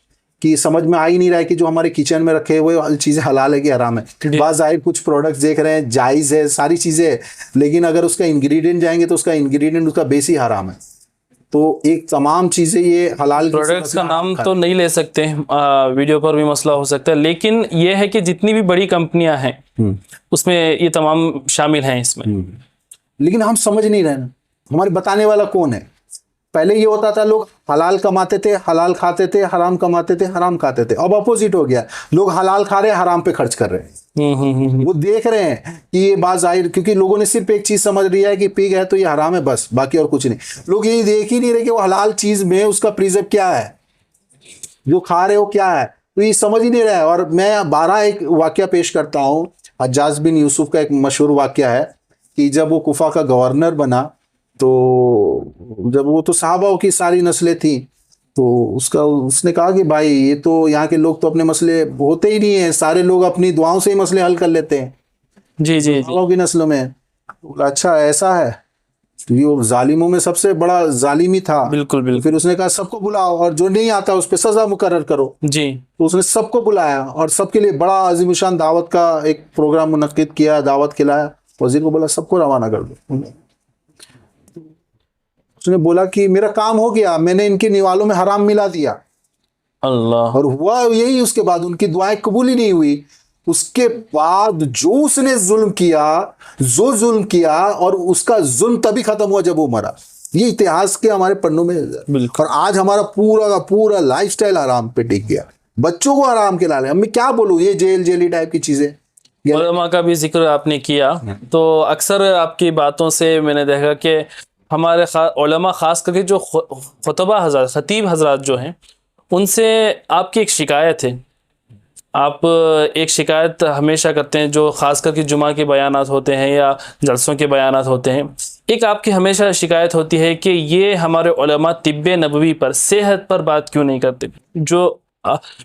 कि समझ में आ ही नहीं रहा है कि जो हमारे किचन में रखे हुए चीज़ें हलाल है कि हराम है। बाज़ ज़ाहिर कुछ प्रोडक्ट्स देख रहे हैं जायज़ है, सारी चीज़ें, लेकिन अगर उसका इंग्रेडिएंट जाएंगे तो उसका इंग्रेडिएंट, उसका बेस ही हराम है। तो एक तमाम चीज़ें ये हलाल प्रोडक्ट्स का नाम तो नहीं ले सकते, वीडियो पर भी मसला हो सकता है, लेकिन ये है कि जितनी भी बड़ी कंपनियां हैं उसमें ये तमाम शामिल हैं इसमें। लेकिन हम समझ नहीं रहे ना, हमारे बताने वाला कौन है। पहले ये होता था लोग हलाल कमाते थे, हलाल खाते थे, हराम कमाते थे, हराम खाते थे। अब अपोजिट हो गया, लोग हलाल खा रहे हैं, हराम पे खर्च कर रहे हैं। वो देख रहे हैं कि ये बात जाहिर, क्योंकि लोगों ने सिर्फ एक चीज समझ लिया है कि पिग है तो ये हराम है, बस, बाकी और कुछ नहीं। लोग ये देख ही नहीं रहे कि वो हलाल चीज में उसका प्रिजर्व क्या है, जो खा रहे हो क्या है, तो ये समझ ही नहीं रहा है। और मैं 12 एक वाक्य पेश करता हूँ। हज्जाज बिन यूसुफ का एक मशहूर वाक्य है कि जब वो कुफा का गवर्नर बना, तो जब वो तो सहाबाओं की सारी नस्लें थी, तो उसने कहा कि भाई ये तो यहाँ के लोग तो अपने मसले होते ही नहीं है, सारे लोग अपनी दुआओं से ही मसले हल कर लेते हैं जी जी सहाबाओं की नस्लों में। बोला अच्छा ऐसा है, तो ये जालिमों में सबसे बड़ा जालिम ही था। बिल्कुल बिल्कुल। फिर उसने कहा सबको बुलाओ और जो नहीं आता उस पर सजा मुकर्रर करो। जी। तो उसने सबको बुलाया और सबके लिए बड़ा अजीमुशान दावत का एक प्रोग्राम मुनक्किद किया, दावत खिलाया। वजीर को बोला सबको रवाना कर दो। उसने बोला कि मेरा काम हो गया, मैंने इनके निवालों में हराम मिला दिया। अल्लाह। और हुआ यही, उसके बाद उनकी दुआएं कबूल ही नहीं हुई। उसके बाद जो उसने जुल्म किया और उसका जुल्म तभी खत्म हुआ जब वो मरा। ये इतिहास के हमारे पन्नों में। और आज हमारा पूरा का पूरा लाइफस्टाइल हराम पे टिक गया, बच्चों को हराम के लाले। मैं क्या बोलूं, ये जेली टाइप की चीजें। उलमा का भी जिक्र आपने किया, तो अक्सर आपकी बातों से मैंने देखा कि हमारे उलमा खास करके जो खुतबा हज़रात, खतीब हज़रात जो हैं, उनसे आपकी एक शिकायत है आप एक शिकायत हमेशा करते हैं, जो ख़ास करके जुमा के बयानात होते हैं या जलसों के बयानात होते हैं, एक आपकी हमेशा शिकायत होती है कि ये हमारे उलमा तिब्ब नबवी पर, सेहत पर बात क्यों नहीं करते। जो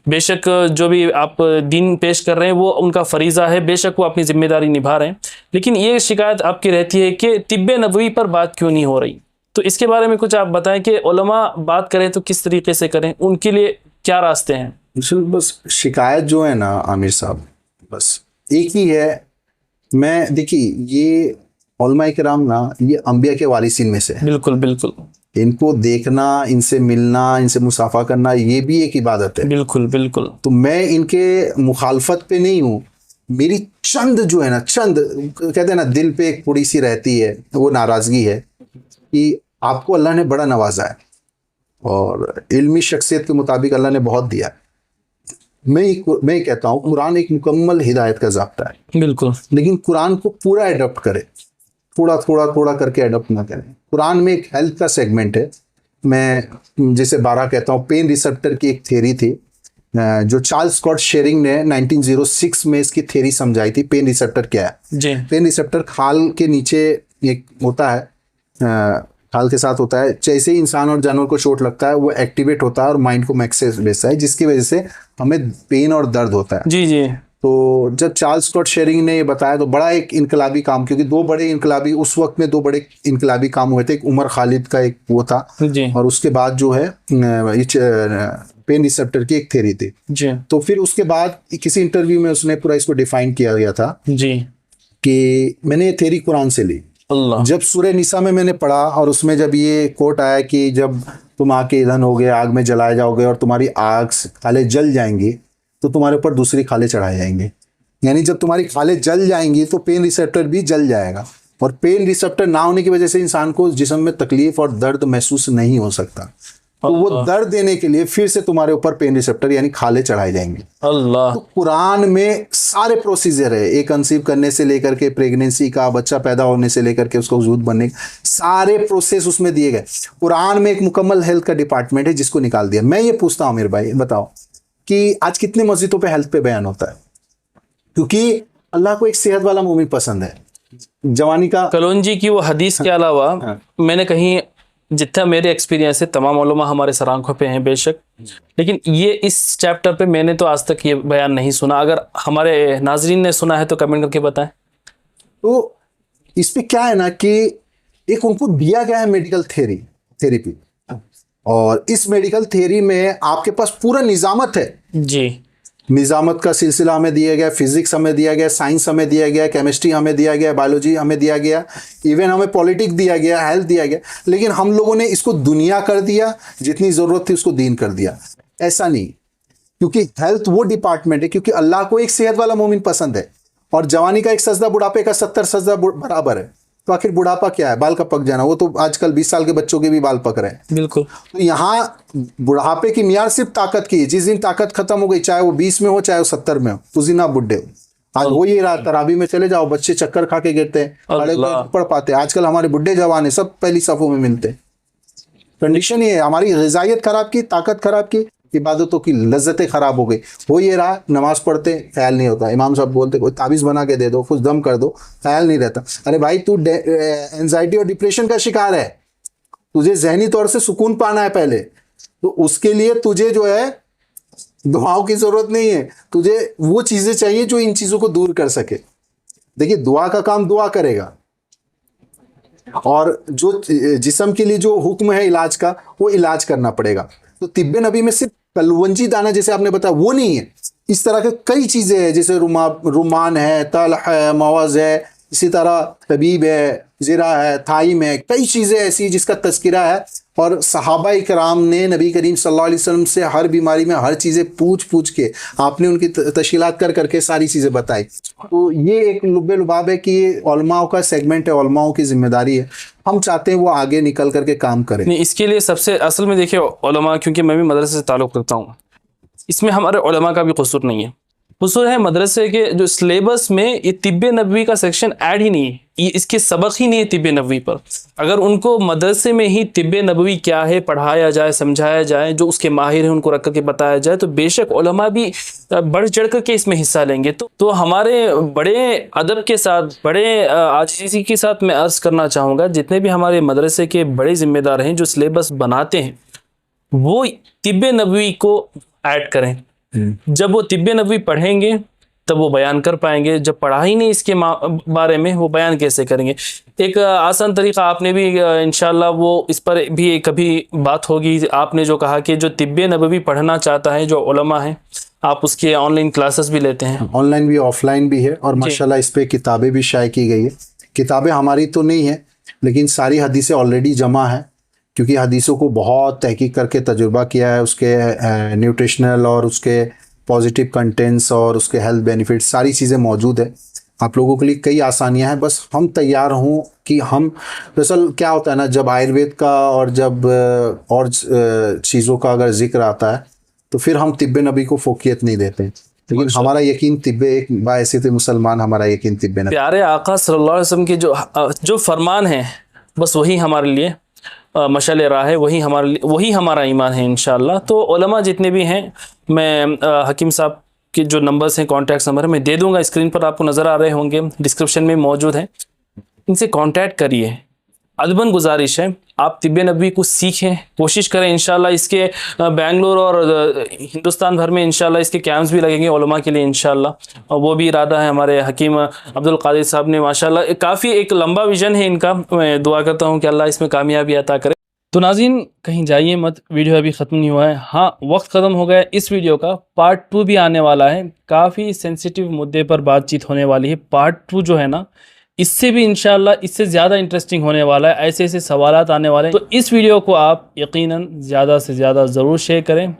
बेशक जो भी आप दीन पेश कर रहे हैं वो उनका फरीज़ा है, बेशक वो अपनी ज़िम्मेदारी निभा रहे हैं, लेकिन ये शिकायत आपकी रहती है कि तिब्ब नबवी पर बात क्यों नहीं हो रही। तो इसके बारे में कुछ आप बताएं कि उलमा बात करें तो किस तरीके से करें, उनके लिए क्या रास्ते हैं। बस शिकायत जो है ना आमिर साहब, बस एक ही है। मैं देखिए, ये उलमा किराम ना, ये अंबिया के वारिसिन में से है। बिल्कुल बिल्कुल। इनको देखना, इनसे मिलना, इनसे मुसाफा करना, ये भी एक इबादत है। बिल्कुल बिल्कुल। तो मैं इनके मुखालफत पे नहीं हूँ। मेरी चंद जो है ना, चंद कहते हैं ना, दिल पे एक थोड़ी सी रहती है, वो नाराजगी है कि आपको अल्लाह ने बड़ा नवाजा है और इल्मी शख्सियत के मुताबिक अल्लाह ने बहुत दिया है। मैं कहता हूँ कुरान एक मुकम्मल हिदायत का ज़ाब्ता है। बिल्कुल। लेकिन कुरान को पूरा एडॉप्ट करे, थोड़ा थोड़ा थोड़ा करके एडॉप्ट ना करें। कुरान में एक हेल्थ का सेगमेंट है, मैं जिसे 12 कहता हूँ। पेन रिसेप्टर की एक थ्योरी थी जो चार्ल्स स्कॉट शेरिंग ने 1906 में इसकी थ्योरी समझाई थी। पेन रिसेप्टर क्या है जी। पेन रिसेप्टर खाल के नीचे एक होता है, खाल के साथ होता है। जैसे ही इंसान और जानवर को चोट लगता है वो एक्टिवेट होता है और माइंड को मैक्सेस भेजता है, जिसकी वजह से हमें पेन और दर्द होता है। जी जी। तो जब चार्ल्स स्कॉट शेरिंग ने ये बताया तो बड़ा एक इनकलाबी काम, क्योंकि दो बड़े इनकलाबी उस वक्त में, दो बड़े इनकलाबी काम हुए थे। एक उमर खालिद का एक वो था जी और उसके बाद जो है पेन रिसेप्टर की एक थ्योरी थी। जी। तो फिर उसके बाद किसी इंटरव्यू में उसने पूरा इसको डिफाइन किया गया था जी कि मैंने ये थ्योरी कुरान से ली। अल्लाह। जब सूरह निसा में मैंने पढ़ा और उसमें जब ये कोट आया कि जब तुम आग के ईंधन होगे, आग में जलाए जाओगे और तुम्हारी आग खाले जल जाएंगी तो तुम्हारे ऊपर दूसरी खाले चढ़ाए जाएंगे, यानी जब तुम्हारी खाले जल जाएंगी तो पेन रिसेप्टर भी जल जाएगा। और पेन रिसेप्टर ना होने की वजह से इंसान को जिस्म में तकलीफ और दर्द महसूस नहीं हो सकता। तो वो दर्द देने के लिए फिर से तुम्हारे ऊपर पेन रिसेप्टर यानी खाले चढ़ाए जाएंगे। अल्लाह। तो कुरान में सारे प्रोसीजर है, एक कंसीव करने से लेकर के प्रेगनेंसी का, बच्चा पैदा होने से लेकर के उसको वजूद बनने, सारे प्रोसेस उसमें दिए गए। कुरान में एक मुकम्मल हेल्थ का डिपार्टमेंट है जिसको निकाल दिया। मैं ये पूछता हूँ मेरे भाई, बताओ कि आज कितने मस्जिदों पे हेल्थ पे बयान होता है? क्योंकि अल्लाह को एक सेहत वाला मोमिन पसंद है। जवानी का कलोंजी की वो हदीस के अलावा मैंने कहीं, जितना मेरे एक्सपीरियंस है, तमाम उलमा हमारे सर आंखों पे हैं बेशक, लेकिन ये इस चैप्टर पे मैंने तो आज तक ये बयान नहीं सुना। अगर हमारे नाजरीन ने सुना है तो कमेंट करके बताएं। तो इस पे क्या है ना कि एक उनको दिया गया है मेडिकल थेरेपी, और इस मेडिकल थ्योरी में आपके पास पूरा निजामत है। जी। निजामत का सिलसिला हमें दिया गया, फिजिक्स हमें दिया गया, साइंस हमें दिया गया, केमिस्ट्री हमें दिया गया, बायोलॉजी हमें दिया गया, इवन हमें पॉलिटिक्स दिया गया, हेल्थ दिया गया। लेकिन हम लोगों ने इसको दुनिया कर दिया, जितनी ज़रूरत थी उसको दीन कर दिया। ऐसा नहीं, क्योंकि हेल्थ वो डिपार्टमेंट है, क्योंकि अल्लाह को एक सेहत वाला मोमिन पसंद है। और जवानी का एक सजदा बुढ़ापे का 70 सजदा बराबर है। तो आखिर बुढ़ापा क्या है? बाल का पक जाना। वो तो आजकल 20 साल के बच्चों के भी बाल पक रहे हैं। बिल्कुल। तो यहाँ बुढ़ापे की मियार सिर्फ ताकत की है। जिस दिन ताकत खत्म हो गई, चाहे वो 20 में हो चाहे वो 70 में हो, उस दिन आप बुढ़े हो। आज हो ये रहा, तरावी में चले जाओ, बच्चे चक्कर खा के गिरते हैं, खड़े पढ़ पाते। आजकल हमारे बुढ़े जवान है, सब पहली सफों में मिलते हैं। कंडीशन ये है, हमारी ग़िज़ाइयत खराब की, ताकत खराब की, इबादतों की लज्जतें खराब हो गई। हो ये रहा, नमाज पढ़ते ख्याल नहीं होता। इमाम साहब बोलते कोई ताबीज़ बना के दे दो, कुछ दम कर दो, ख्याल नहीं रहता। अरे भाई, तू एंजाइटी और डिप्रेशन का शिकार है, तुझे जहनी तौर से सुकून पाना है पहले। तो उसके लिए तुझे जो है दुआओं की ज़रूरत नहीं है, तुझे वो चीज़ें चाहिए जो इन चीज़ों को दूर कर सके। देखिए, दुआ का काम दुआ करेगा, और जो जिस्म के लिए जो हुक्म है इलाज का, वो इलाज करना पड़ेगा। तो तिब्बे नबी में सिर्फ कलवंजी दाना जैसे आपने बताया वो नहीं है, इस तरह के कई चीज़ें हैं, जैसे रुमान है, तल है, मवज़ है, इसी तरह तबीब है, ज़िरा है, थाइम है, कई चीज़ें ऐसी जिसका तज़किरा है। और सहाबा इकराम ने नबी करीम सल्लल्लाहु अलैहि वसल्लम से हर बीमारी में हर चीज़ें पूछ के आपने उनकी तशकीलात करके सारी चीज़ें बताई। तो ये एक लुब्बे लुबाब है कि ये उलमाओं का सेगमेंट है, उलमाओं की जिम्मेदारी है। हम चाहते हैं वो आगे निकल करके काम करें। नहीं, इसके लिए सबसे असल में देखिए उलमा, क्योंकि मैं भी मदरसे से ताल्लुक़ रखता हूँ, इसमें हमारे उलमा का भी कसूर नहीं है। हुसूल है मदरसे के जो सिलेबस में ये तिब्ब नबवी का सेक्शन ऐड ही नहीं है, ये इसके सबक ही नहीं है तिब्ब नबवी पर। अगर उनको मदरसे में ही तिब्ब नबवी क्या है पढ़ाया जाए, समझाया जाए, जो उसके माहिर हैं उनको रख करके बताया जाए, तो बेशक उलमा भी बढ़ चढ़ करके इसमें हिस्सा लेंगे। तो हमारे बड़े अदब के साथ, बड़े आजिज़ी के साथ मैं अर्ज़ करना चाहूँगा, जितने भी हमारे मदरसे के बड़े ज़िम्मेदार हैं जो सिलेबस बनाते हैं, वो तिब्ब नबवी को ऐड करें। जब वो तिब्ब नबवी पढ़ेंगे तब वो बयान कर पाएंगे, जब पढ़ा ही नहीं इसके बारे में वो बयान कैसे करेंगे। एक आसान तरीक़ा आपने भी इंशाल्लाह वो इस पर भी कभी बात होगी, आपने जो कहा कि जो तिब्ब नबवी पढ़ना चाहता है, जो उलमा है, आप उसके ऑनलाइन क्लासेस भी लेते हैं। ऑनलाइन भी ऑफलाइन भी है, और माशाल्लाह इस पे किताबें भी शाये की गई है। किताबें हमारी तो नहीं है, लेकिन सारी हदीसें ऑलरेडी जमा है, क्योंकि हदीसों को बहुत तहकीक करके तजुर्बा किया है, उसके न्यूट्रिशनल और उसके पॉजिटिव कंटेंट्स और उसके हेल्थ बेनिफिट्स सारी चीज़ें मौजूद है। आप लोगों के लिए कई आसानियां हैं, बस हम तैयार हों कि हम, दरअसल क्या होता है ना, जब आयुर्वेद का और जब और चीज़ों का अगर जिक्र आता है तो फिर हम तिब्ब नबी को फोकियत नहीं देते, लेकिन हमारा यकीन तिब्ब, एक बायसित मुसलमान हमारा यकीन तिब्ब नबी, प्यारे आका सल्लल्लाहु अलैहि वसल्लम के जो फरमान है, बस वही हमारे लिए मशाल राह है, वही हमारा ईमान है इंशाअल्लाह। तो उलमा जितने भी हैं, मैं हकीम साहब के जो नंबर्स हैं, कॉन्टैक्ट नंबर मैं दे दूंगा, स्क्रीन पर आपको नज़र आ रहे होंगे, डिस्क्रिप्शन में मौजूद हैं, इनसे कांटेक्ट करिए। अदबन गुजारिश है आप तिब्ब नबवी को सीखें, कोशिश करें इंशाल्लाह। इसके बेंगलोर और हिंदुस्तान भर में इंशाल्लाह इसके कैंप्स भी लगेंगे उलमा के लिए इंशाल्लाह, और वो भी इरादा है हमारे हकीम अब्दुल कादिर साहब ने, माशाल्लाह काफ़ी एक लंबा विज़न है इनका। मैं दुआ करता हूँ कि अल्लाह इसमें कामयाबी अता करे। तो नाज़रीन कहीं जाइए मत, वीडियो अभी ख़त्म नहीं हुआ है। हाँ, वक्त ख़त्म हो गया, इस वीडियो का पार्ट 2 भी आने वाला है। काफ़ी सेंसिटिव मुद्दे पर बातचीत होने वाली है। पार्ट 2 जो है ना, इससे भी इंशाल्लाह इससे ज़्यादा इंटरेस्टिंग होने वाला है, ऐसे ऐसे सवालात आने वाले हैं। तो इस वीडियो को आप यकीनन ज़्यादा से ज़्यादा ज़रूर शेयर करें।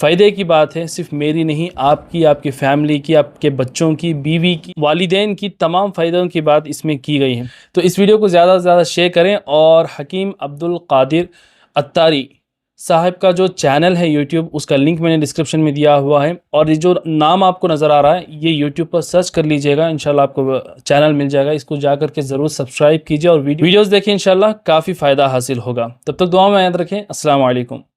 फ़ायदे की बात है, सिर्फ मेरी नहीं, आपकी, आपकी फ़ैमिली की, आपके बच्चों की, बीवी की, वालिदैन की, तमाम फ़ायदों की बात इसमें की गई है। तो इस वीडियो को ज़्यादा से ज़्यादा शेयर करें। और हकीम अब्दुल कादिर अत्तारी साहब का जो चैनल है यूट्यूब, उसका लिंक मैंने डिस्क्रिप्शन में दिया हुआ है, और ये जो नाम आपको नज़र आ रहा है, ये यूट्यूब पर सर्च कर लीजिएगा, इंशाल्लाह आपको चैनल मिल जाएगा। इसको जा करके ज़रूर सब्सक्राइब कीजिए और वीडियोज़ देखिए, इंशाल्लाह काफ़ी फ़ायदा हासिल होगा। तब तक दुआ में याद रखें। अस्सलाम वालेकुम।